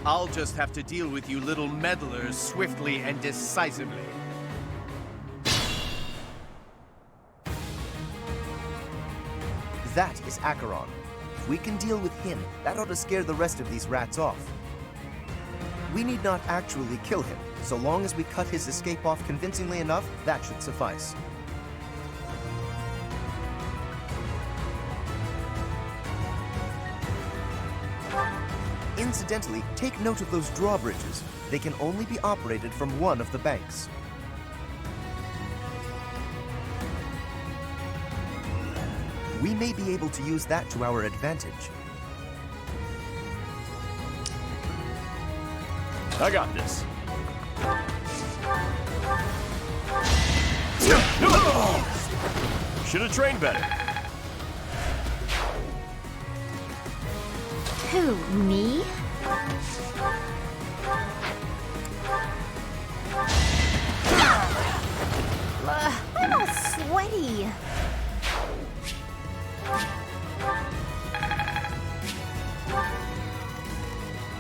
I'll just have to deal with you little meddlers swiftly and decisively. That is Acheron. If we can deal with him, that ought to scare the rest of these rats off. We need not actually kill him. So long as we cut his escape off convincingly enough, that should suffice. Incidentally, take note of those drawbridges. They can only be operated from one of the banks. We may be able to use that to our advantage. I got this. Should have trained better. Who, me? I'm all sweaty.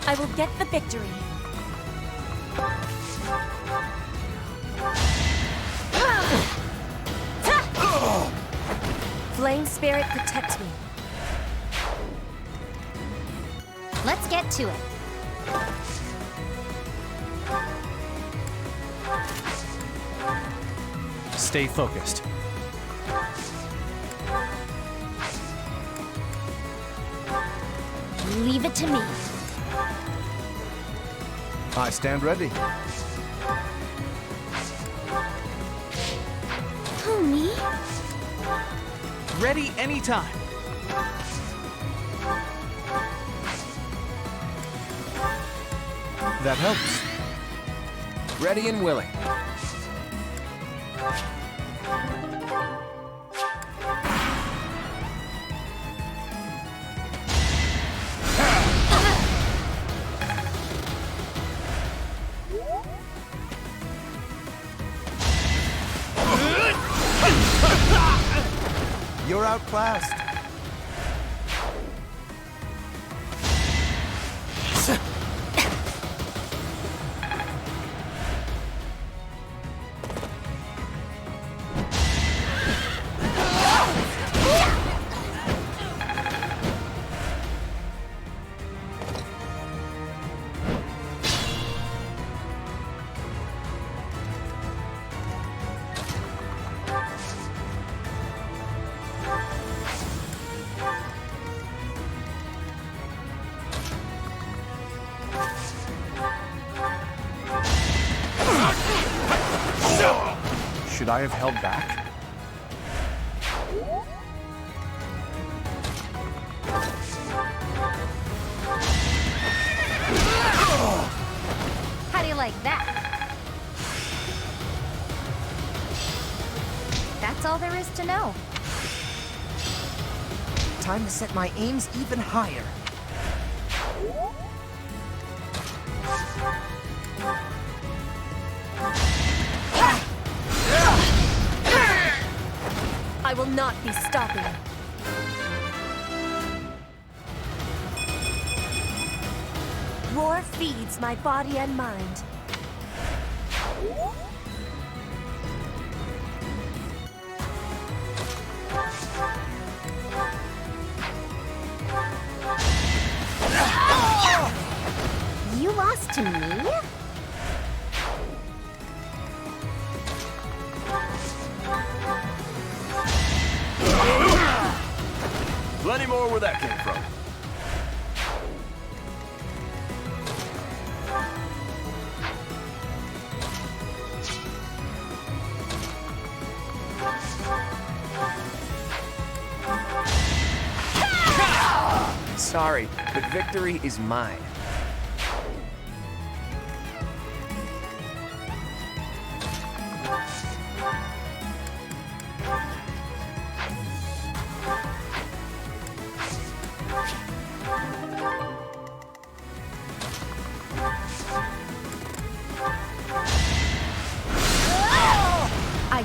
I will get the victory. Flame Spirit, protect me. Let's get to it. Stay focused. Leave it to me. I stand ready. Who, me? Ready anytime. That helps. Ready and willing. You're outclassed. Should I have held back? How do you like that? That's all there is to know. Time to set my aims even higher. I will not be stopping. Roar feeds my body and mind. You lost to me? Plenty more where that came from. Sorry, but victory is mine.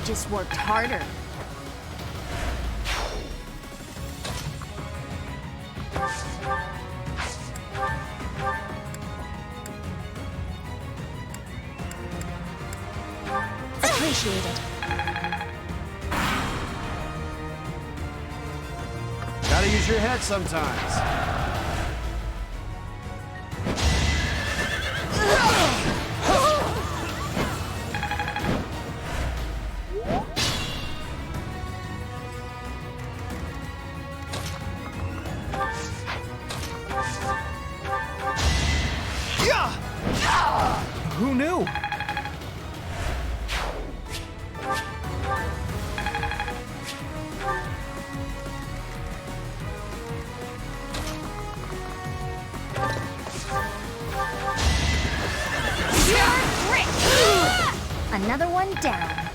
just worked harder. Appreciated. Gotta use your head sometimes. Who knew? Another one down.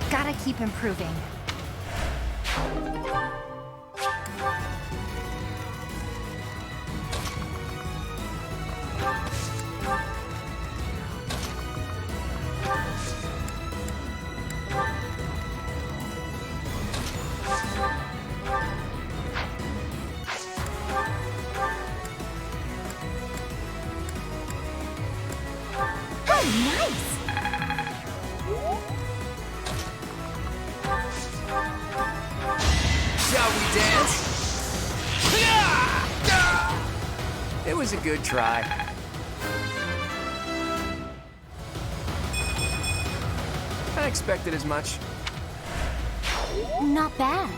Gotta keep improving. Shall we dance? It was a good try. I expected as much. Not bad.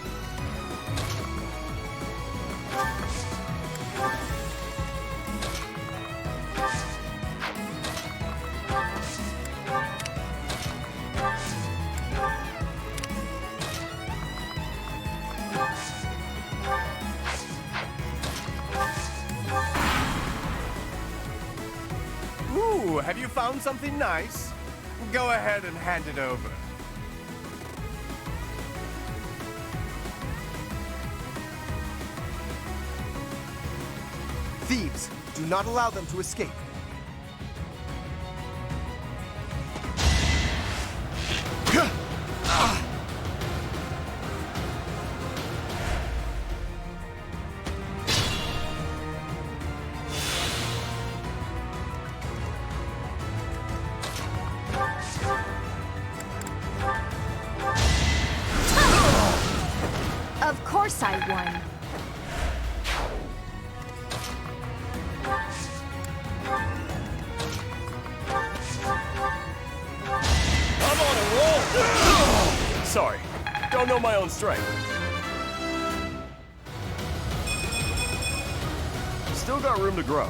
Ooh, have you found something nice? Go ahead and hand it over. Thieves, do not allow them to escape. Of course I won. I'm on a roll! Sorry, don't know my own strength. Still got room to grow.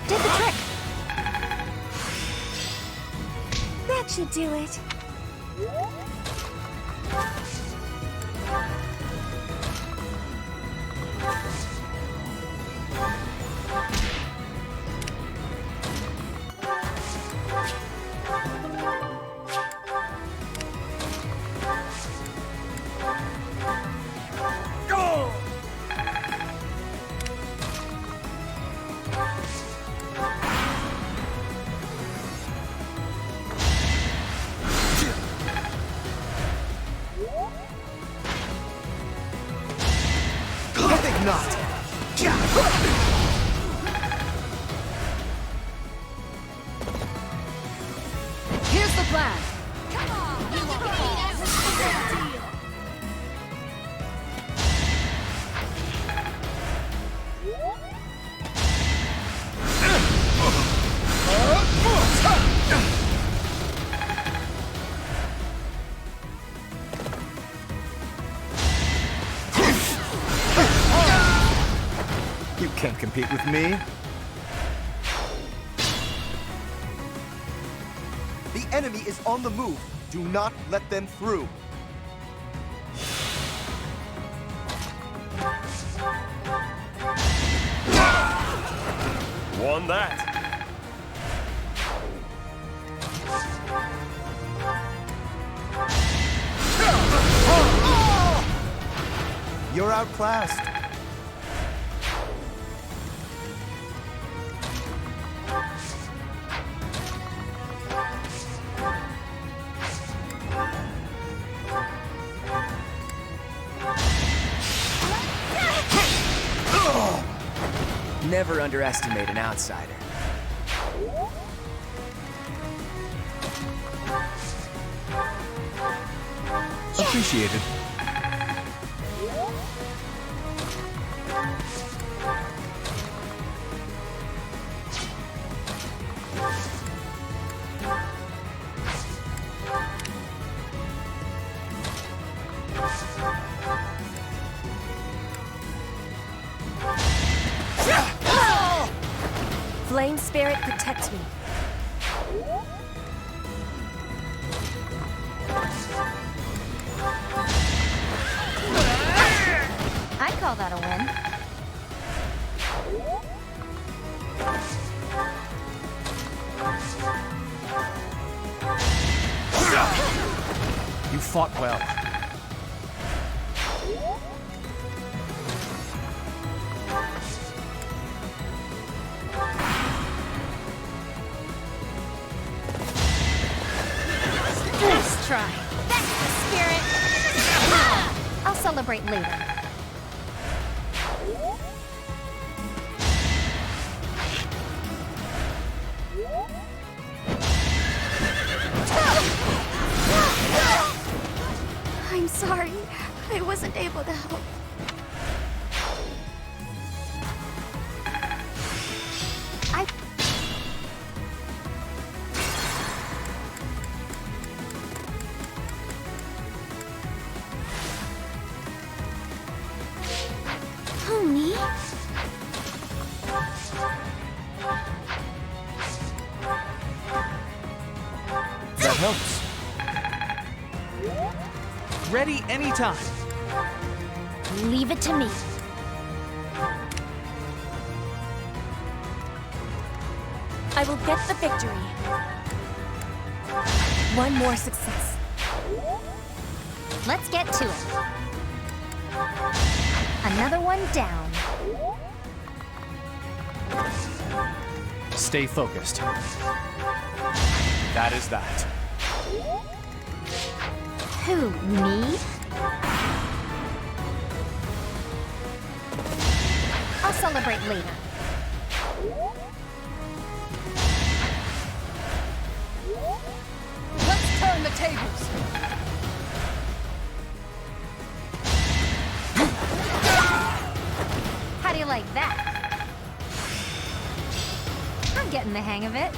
Did the trick. That should do it. I think not. Here's the plan. You can't compete with me. The enemy is on the move. Do not let them through. Won that. You're outclassed. Never underestimate an outsider. Appreciated. Flame Spirit, protect me. I'd call that a win. You fought well. Nice try. That's the spirit. I'll celebrate later. I'm sorry. I wasn't able to help. Homie? That helps. Ready anytime. Leave it to me. I will get the victory. One more success. Let's get to it. Another one down. Stay focused. That is that. Who, me? I'll celebrate later. Let's turn the tables. How do you like that? I'm getting the hang of it.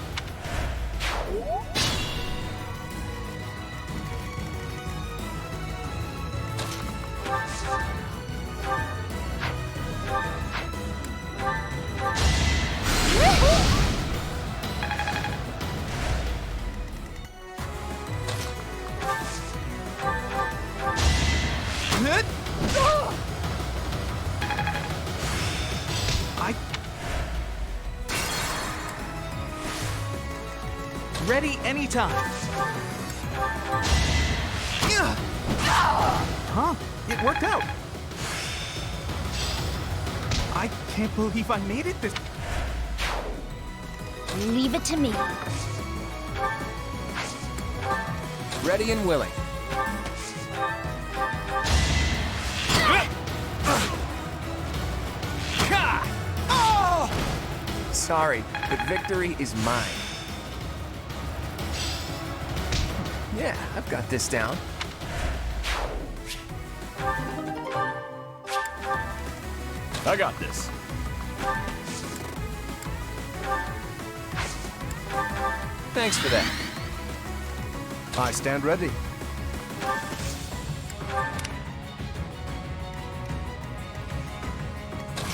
Ready anytime. Huh? It worked out. I can't believe I made it this... Leave it to me. Ready and willing. Sorry, but victory is mine. Yeah, I've got this down. I got this. Thanks for that. I stand ready.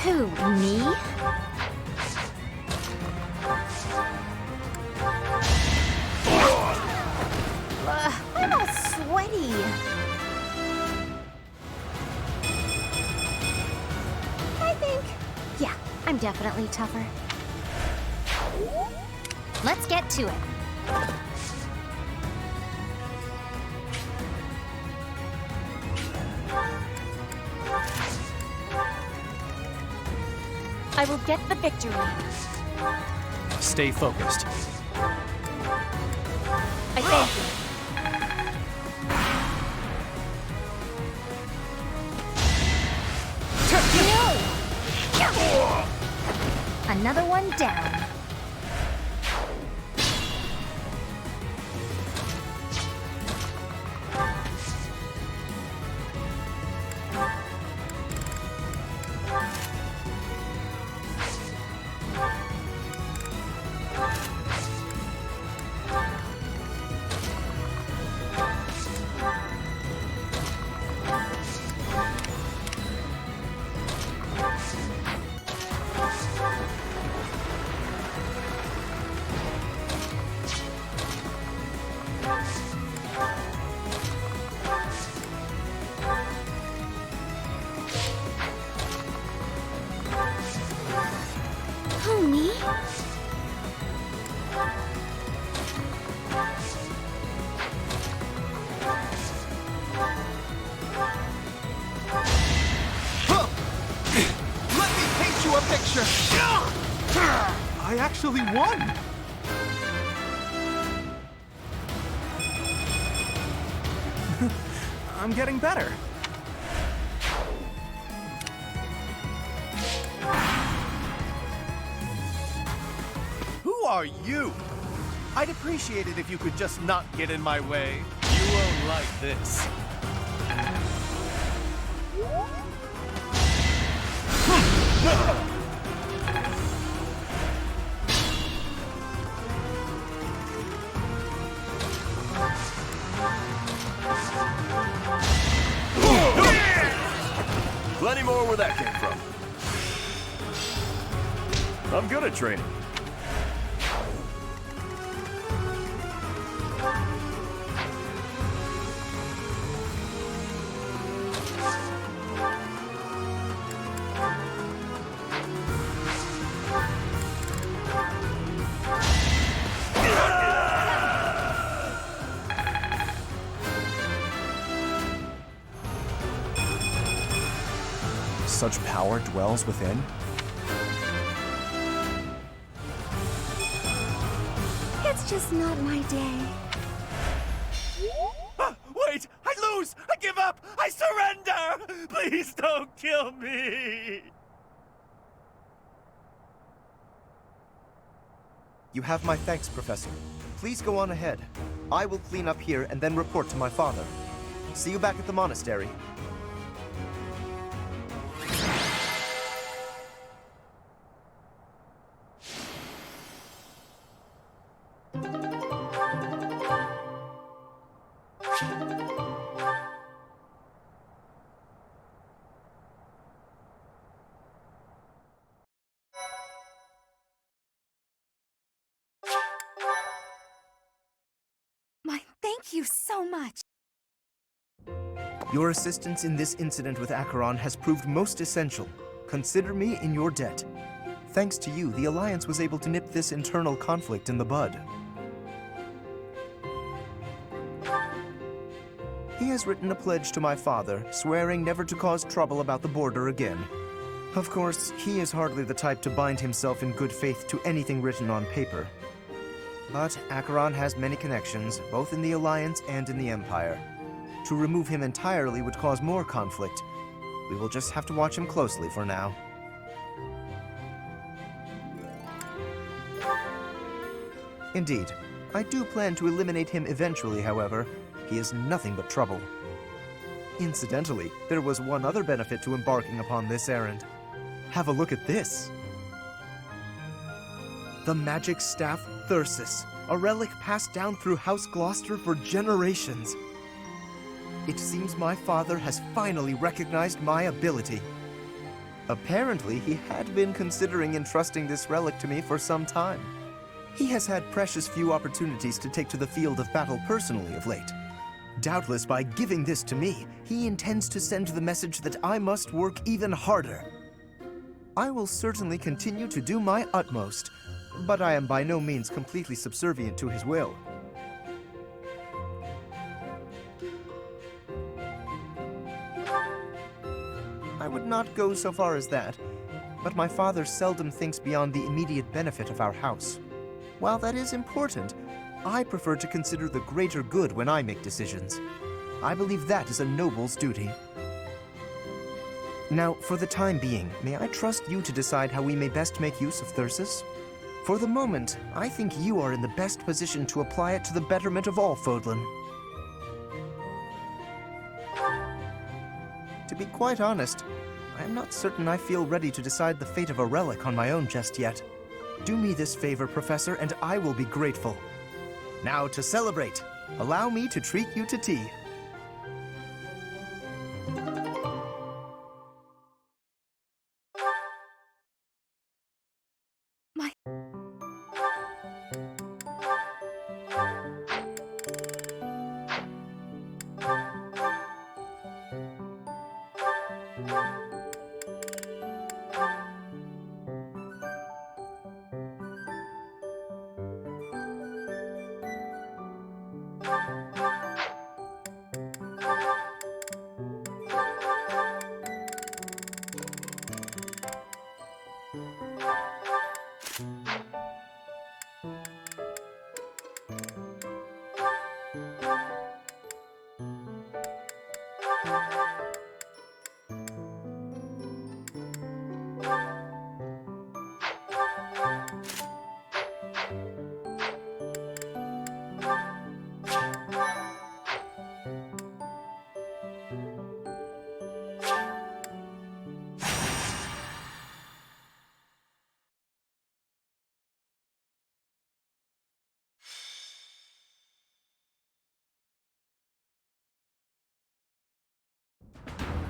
Who, me? I'm all sweaty. I think, yeah, I'm definitely tougher. Let's get to it. I will get the victory. Stay focused. I thank you. Another one down. Homie? Let me paint you a picture! I actually won! I'm getting better. Who are you? I'd appreciate it if you could just not get in my way. You won't like this. Plenty more where that came from. I'm good at training. Such power dwells within? It's just not my day. Wait! I lose! I give up! I surrender! Please don't kill me! You have my thanks, Professor. Please go on ahead. I will clean up here and then report to my father. See you back at the monastery. Thank you so much. Your assistance in this incident with Acheron has proved most essential. Consider me in your debt. Thanks to you, the Alliance was able to nip this internal conflict in the bud. He has written a pledge to my father, swearing never to cause trouble about the border again. Of course, he is hardly the type to bind himself in good faith to anything written on paper. But Acheron has many connections, both in the Alliance and in the Empire. To remove him entirely would cause more conflict. We will just have to watch him closely for now. Indeed, I do plan to eliminate him eventually, however. He is nothing but trouble. Incidentally, there was one other benefit to embarking upon this errand. Have a look at this. The magic staff Thyrsus, a relic passed down through House Gloucester for generations. It seems my father has finally recognized my ability. Apparently, he had been considering entrusting this relic to me for some time. He has had precious few opportunities to take to the field of battle personally of late. Doubtless, by giving this to me, he intends to send the message that I must work even harder. I will certainly continue to do my utmost, but I am by no means completely subservient to his will. I would not go so far as that, but my father seldom thinks beyond the immediate benefit of our house. While that is important, I prefer to consider the greater good when I make decisions. I believe that is a noble's duty. Now, for the time being, may I trust you to decide how we may best make use of Thyrsus? For the moment, I think you are in the best position to apply it to the betterment of all Fodlan. To be quite honest, I am not certain I feel ready to decide the fate of a relic on my own just yet. Do me this favor, Professor, and I will be grateful. Now, to celebrate, allow me to treat you to tea.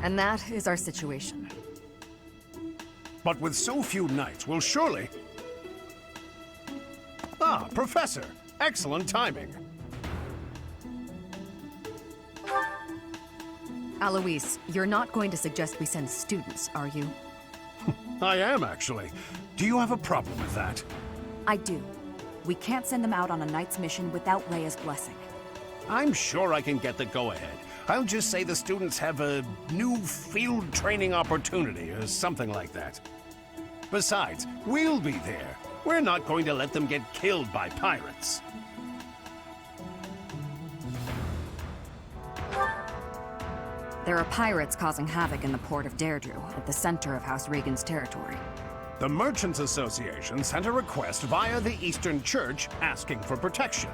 And that is our situation. But with so few knights, we'll surely... Ah, Professor! Excellent timing. Alois, you're not going to suggest we send students, are you? I am, actually. Do you have a problem with that? I do. We can't send them out on a knight's mission without Rhea's blessing. I'm sure I can get the go-ahead. I'll just say the students have a new field training opportunity or something like that. Besides, we'll be there. We're not going to let them get killed by pirates. There are pirates causing havoc in the port of Deirdre, at the center of House Regan's territory. The Merchants Association sent a request via the Eastern Church asking for protection.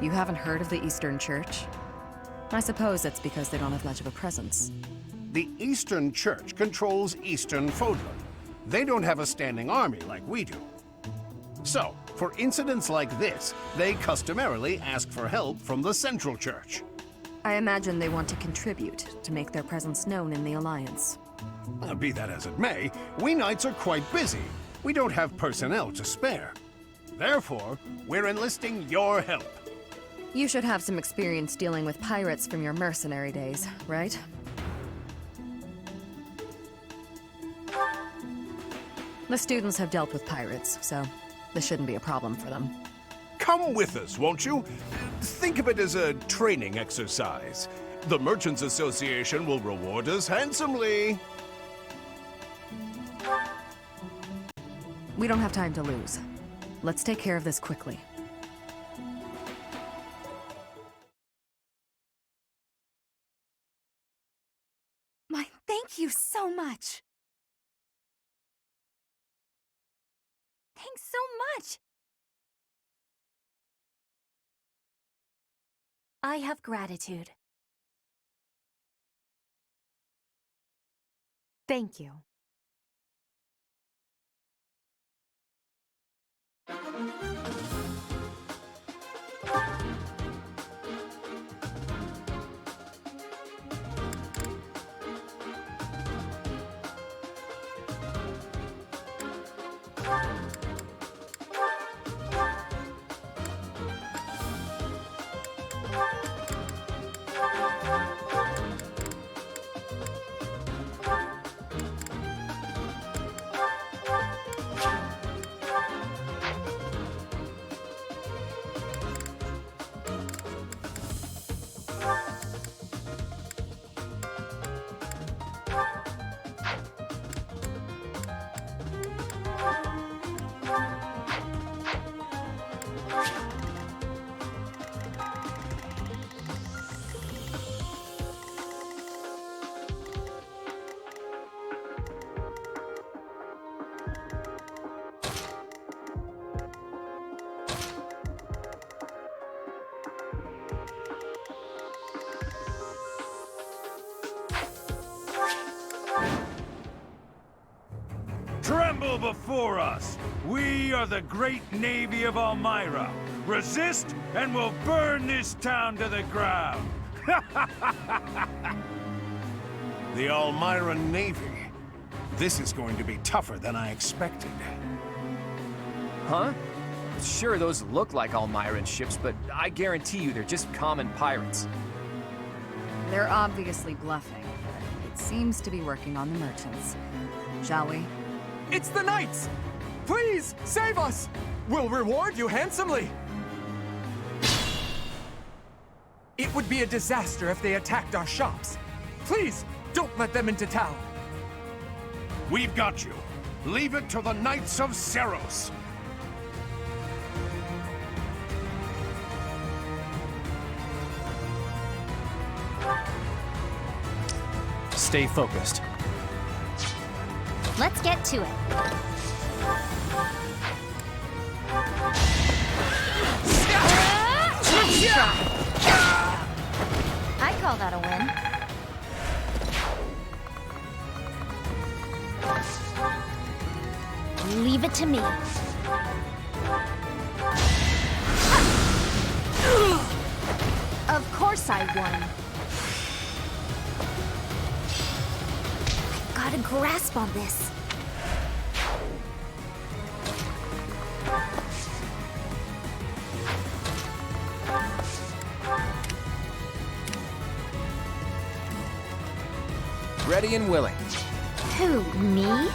You haven't heard of the Eastern Church? I suppose it's because they don't have much of a presence. The Eastern Church controls Eastern Fodlan. They don't have a standing army like we do. So, for incidents like this, they customarily ask for help from the Central Church. I imagine they want to contribute to make their presence known in the Alliance. Be that as it may, we knights are quite busy. We don't have personnel to spare. Therefore, we're enlisting your help. You should have some experience dealing with pirates from your mercenary days, right? The students have dealt with pirates, so this shouldn't be a problem for them. Come with us, won't you? Think of it as a training exercise. The Merchants Association will reward us handsomely. We don't have time to lose. Let's take care of this quickly. Thank you so much. Thanks so much. I have gratitude. Thank you. before us. We are the great navy of Elmira. Resist, and we'll burn this town to the ground. The Elmira Navy. This is going to be tougher than I expected. Huh? Sure, those look like Elmiran ships, but I guarantee you they're just common pirates. They're obviously bluffing, but it seems to be working on the merchants. Shall we? It's the knights! Please, save us! We'll reward you handsomely! It would be a disaster if they attacked our shops. Please, don't let them into town. We've got you. Leave it to the Knights of Seros. Stay focused. Let's get to it. I call that a win. Leave it to me. Of course I won. I've got a grasp on this. Ready and willing. Who, me?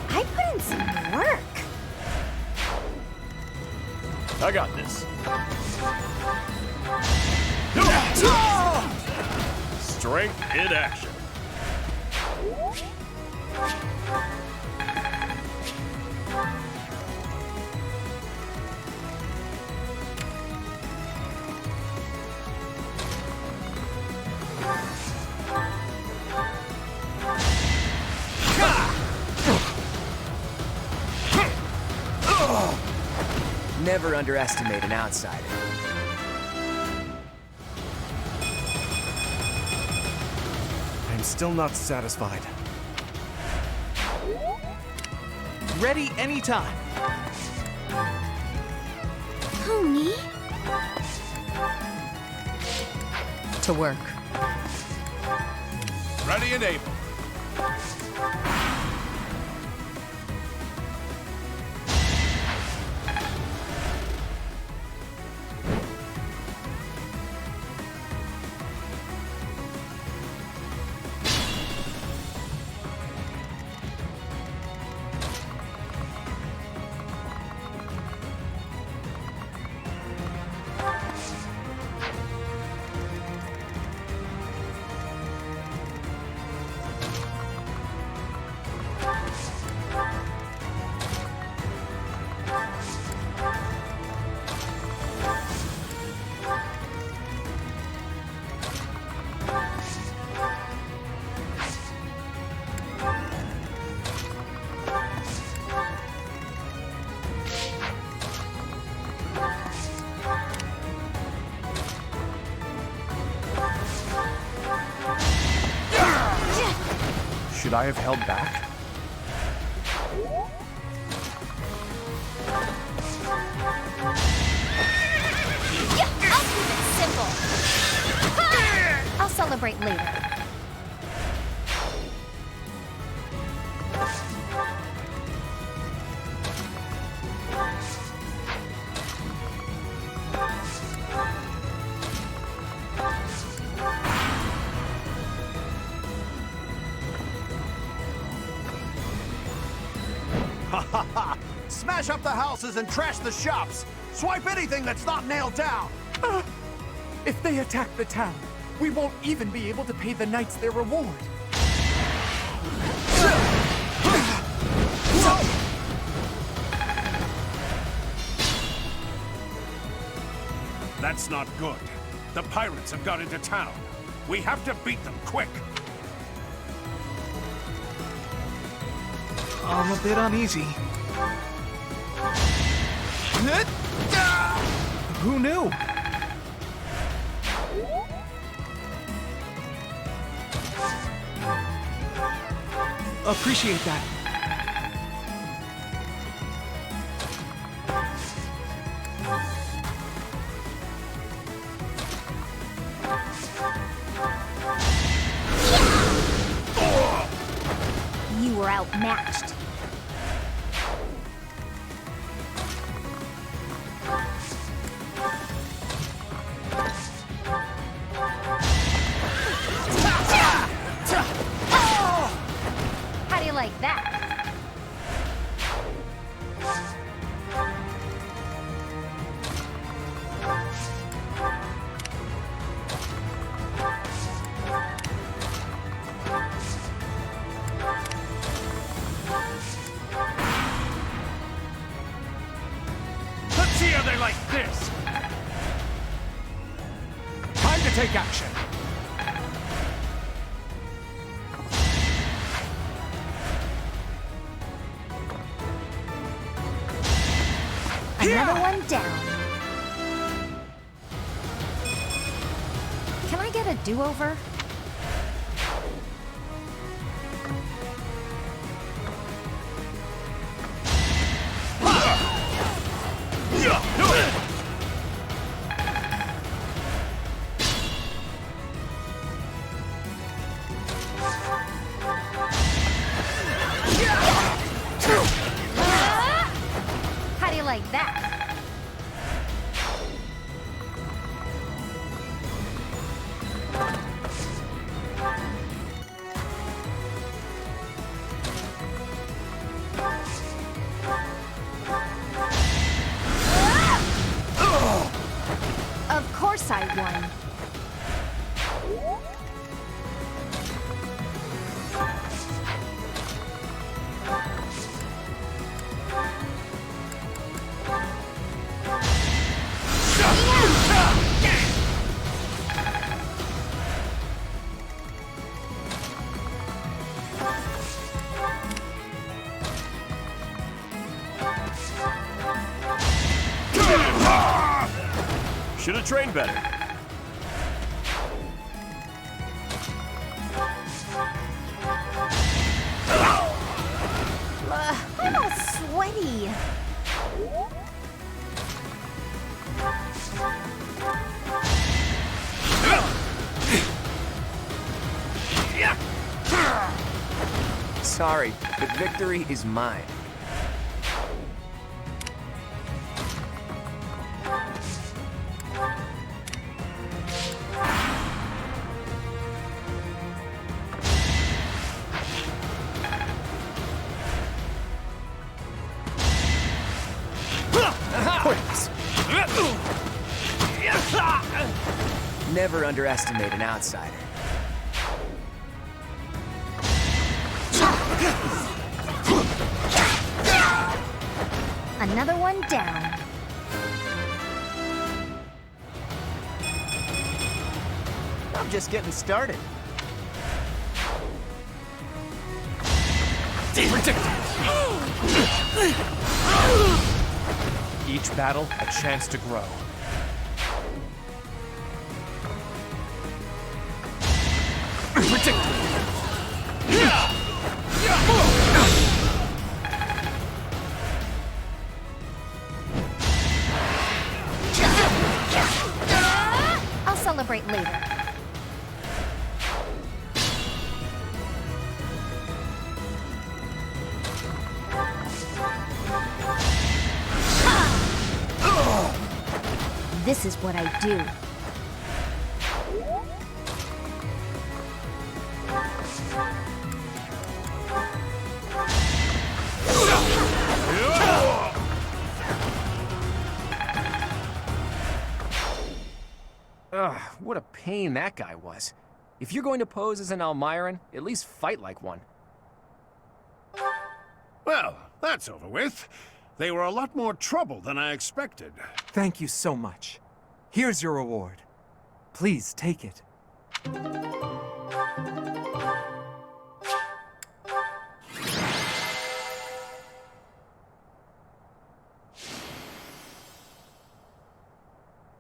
I put in some work. I got this. Strength in action. Never underestimate an outsider. I'm still not satisfied. Ready anytime. Who, me? To work. Ready and able. Should I have held back? Yeah, I'll keep it simple. Ha! I'll celebrate later. Smash up the houses and trash the shops! Swipe anything that's not nailed down! If they attack the town, we won't even be able to pay the knights their reward. That's not good. The pirates have got into town. We have to beat them quick. I'm a bit uneasy. Who knew? Appreciate that. You were outmatched. How do you like that? Let's see how they like this. Time to take action. Another one down. Can I get a do-over? How do you like that? Of course I won. Should have trained better. I'm all sweaty. Sorry, but victory is mine. Never underestimate an outsider. Another one down. I'm just getting started. Each battle, a chance to grow. I'll celebrate later. This is what I do. Ugh, what a pain that guy was. If you're going to pose as an Almiran, at least fight like one. Well, that's over with. They were a lot more trouble than I expected. Thank you so much. Here's your reward. Please take it.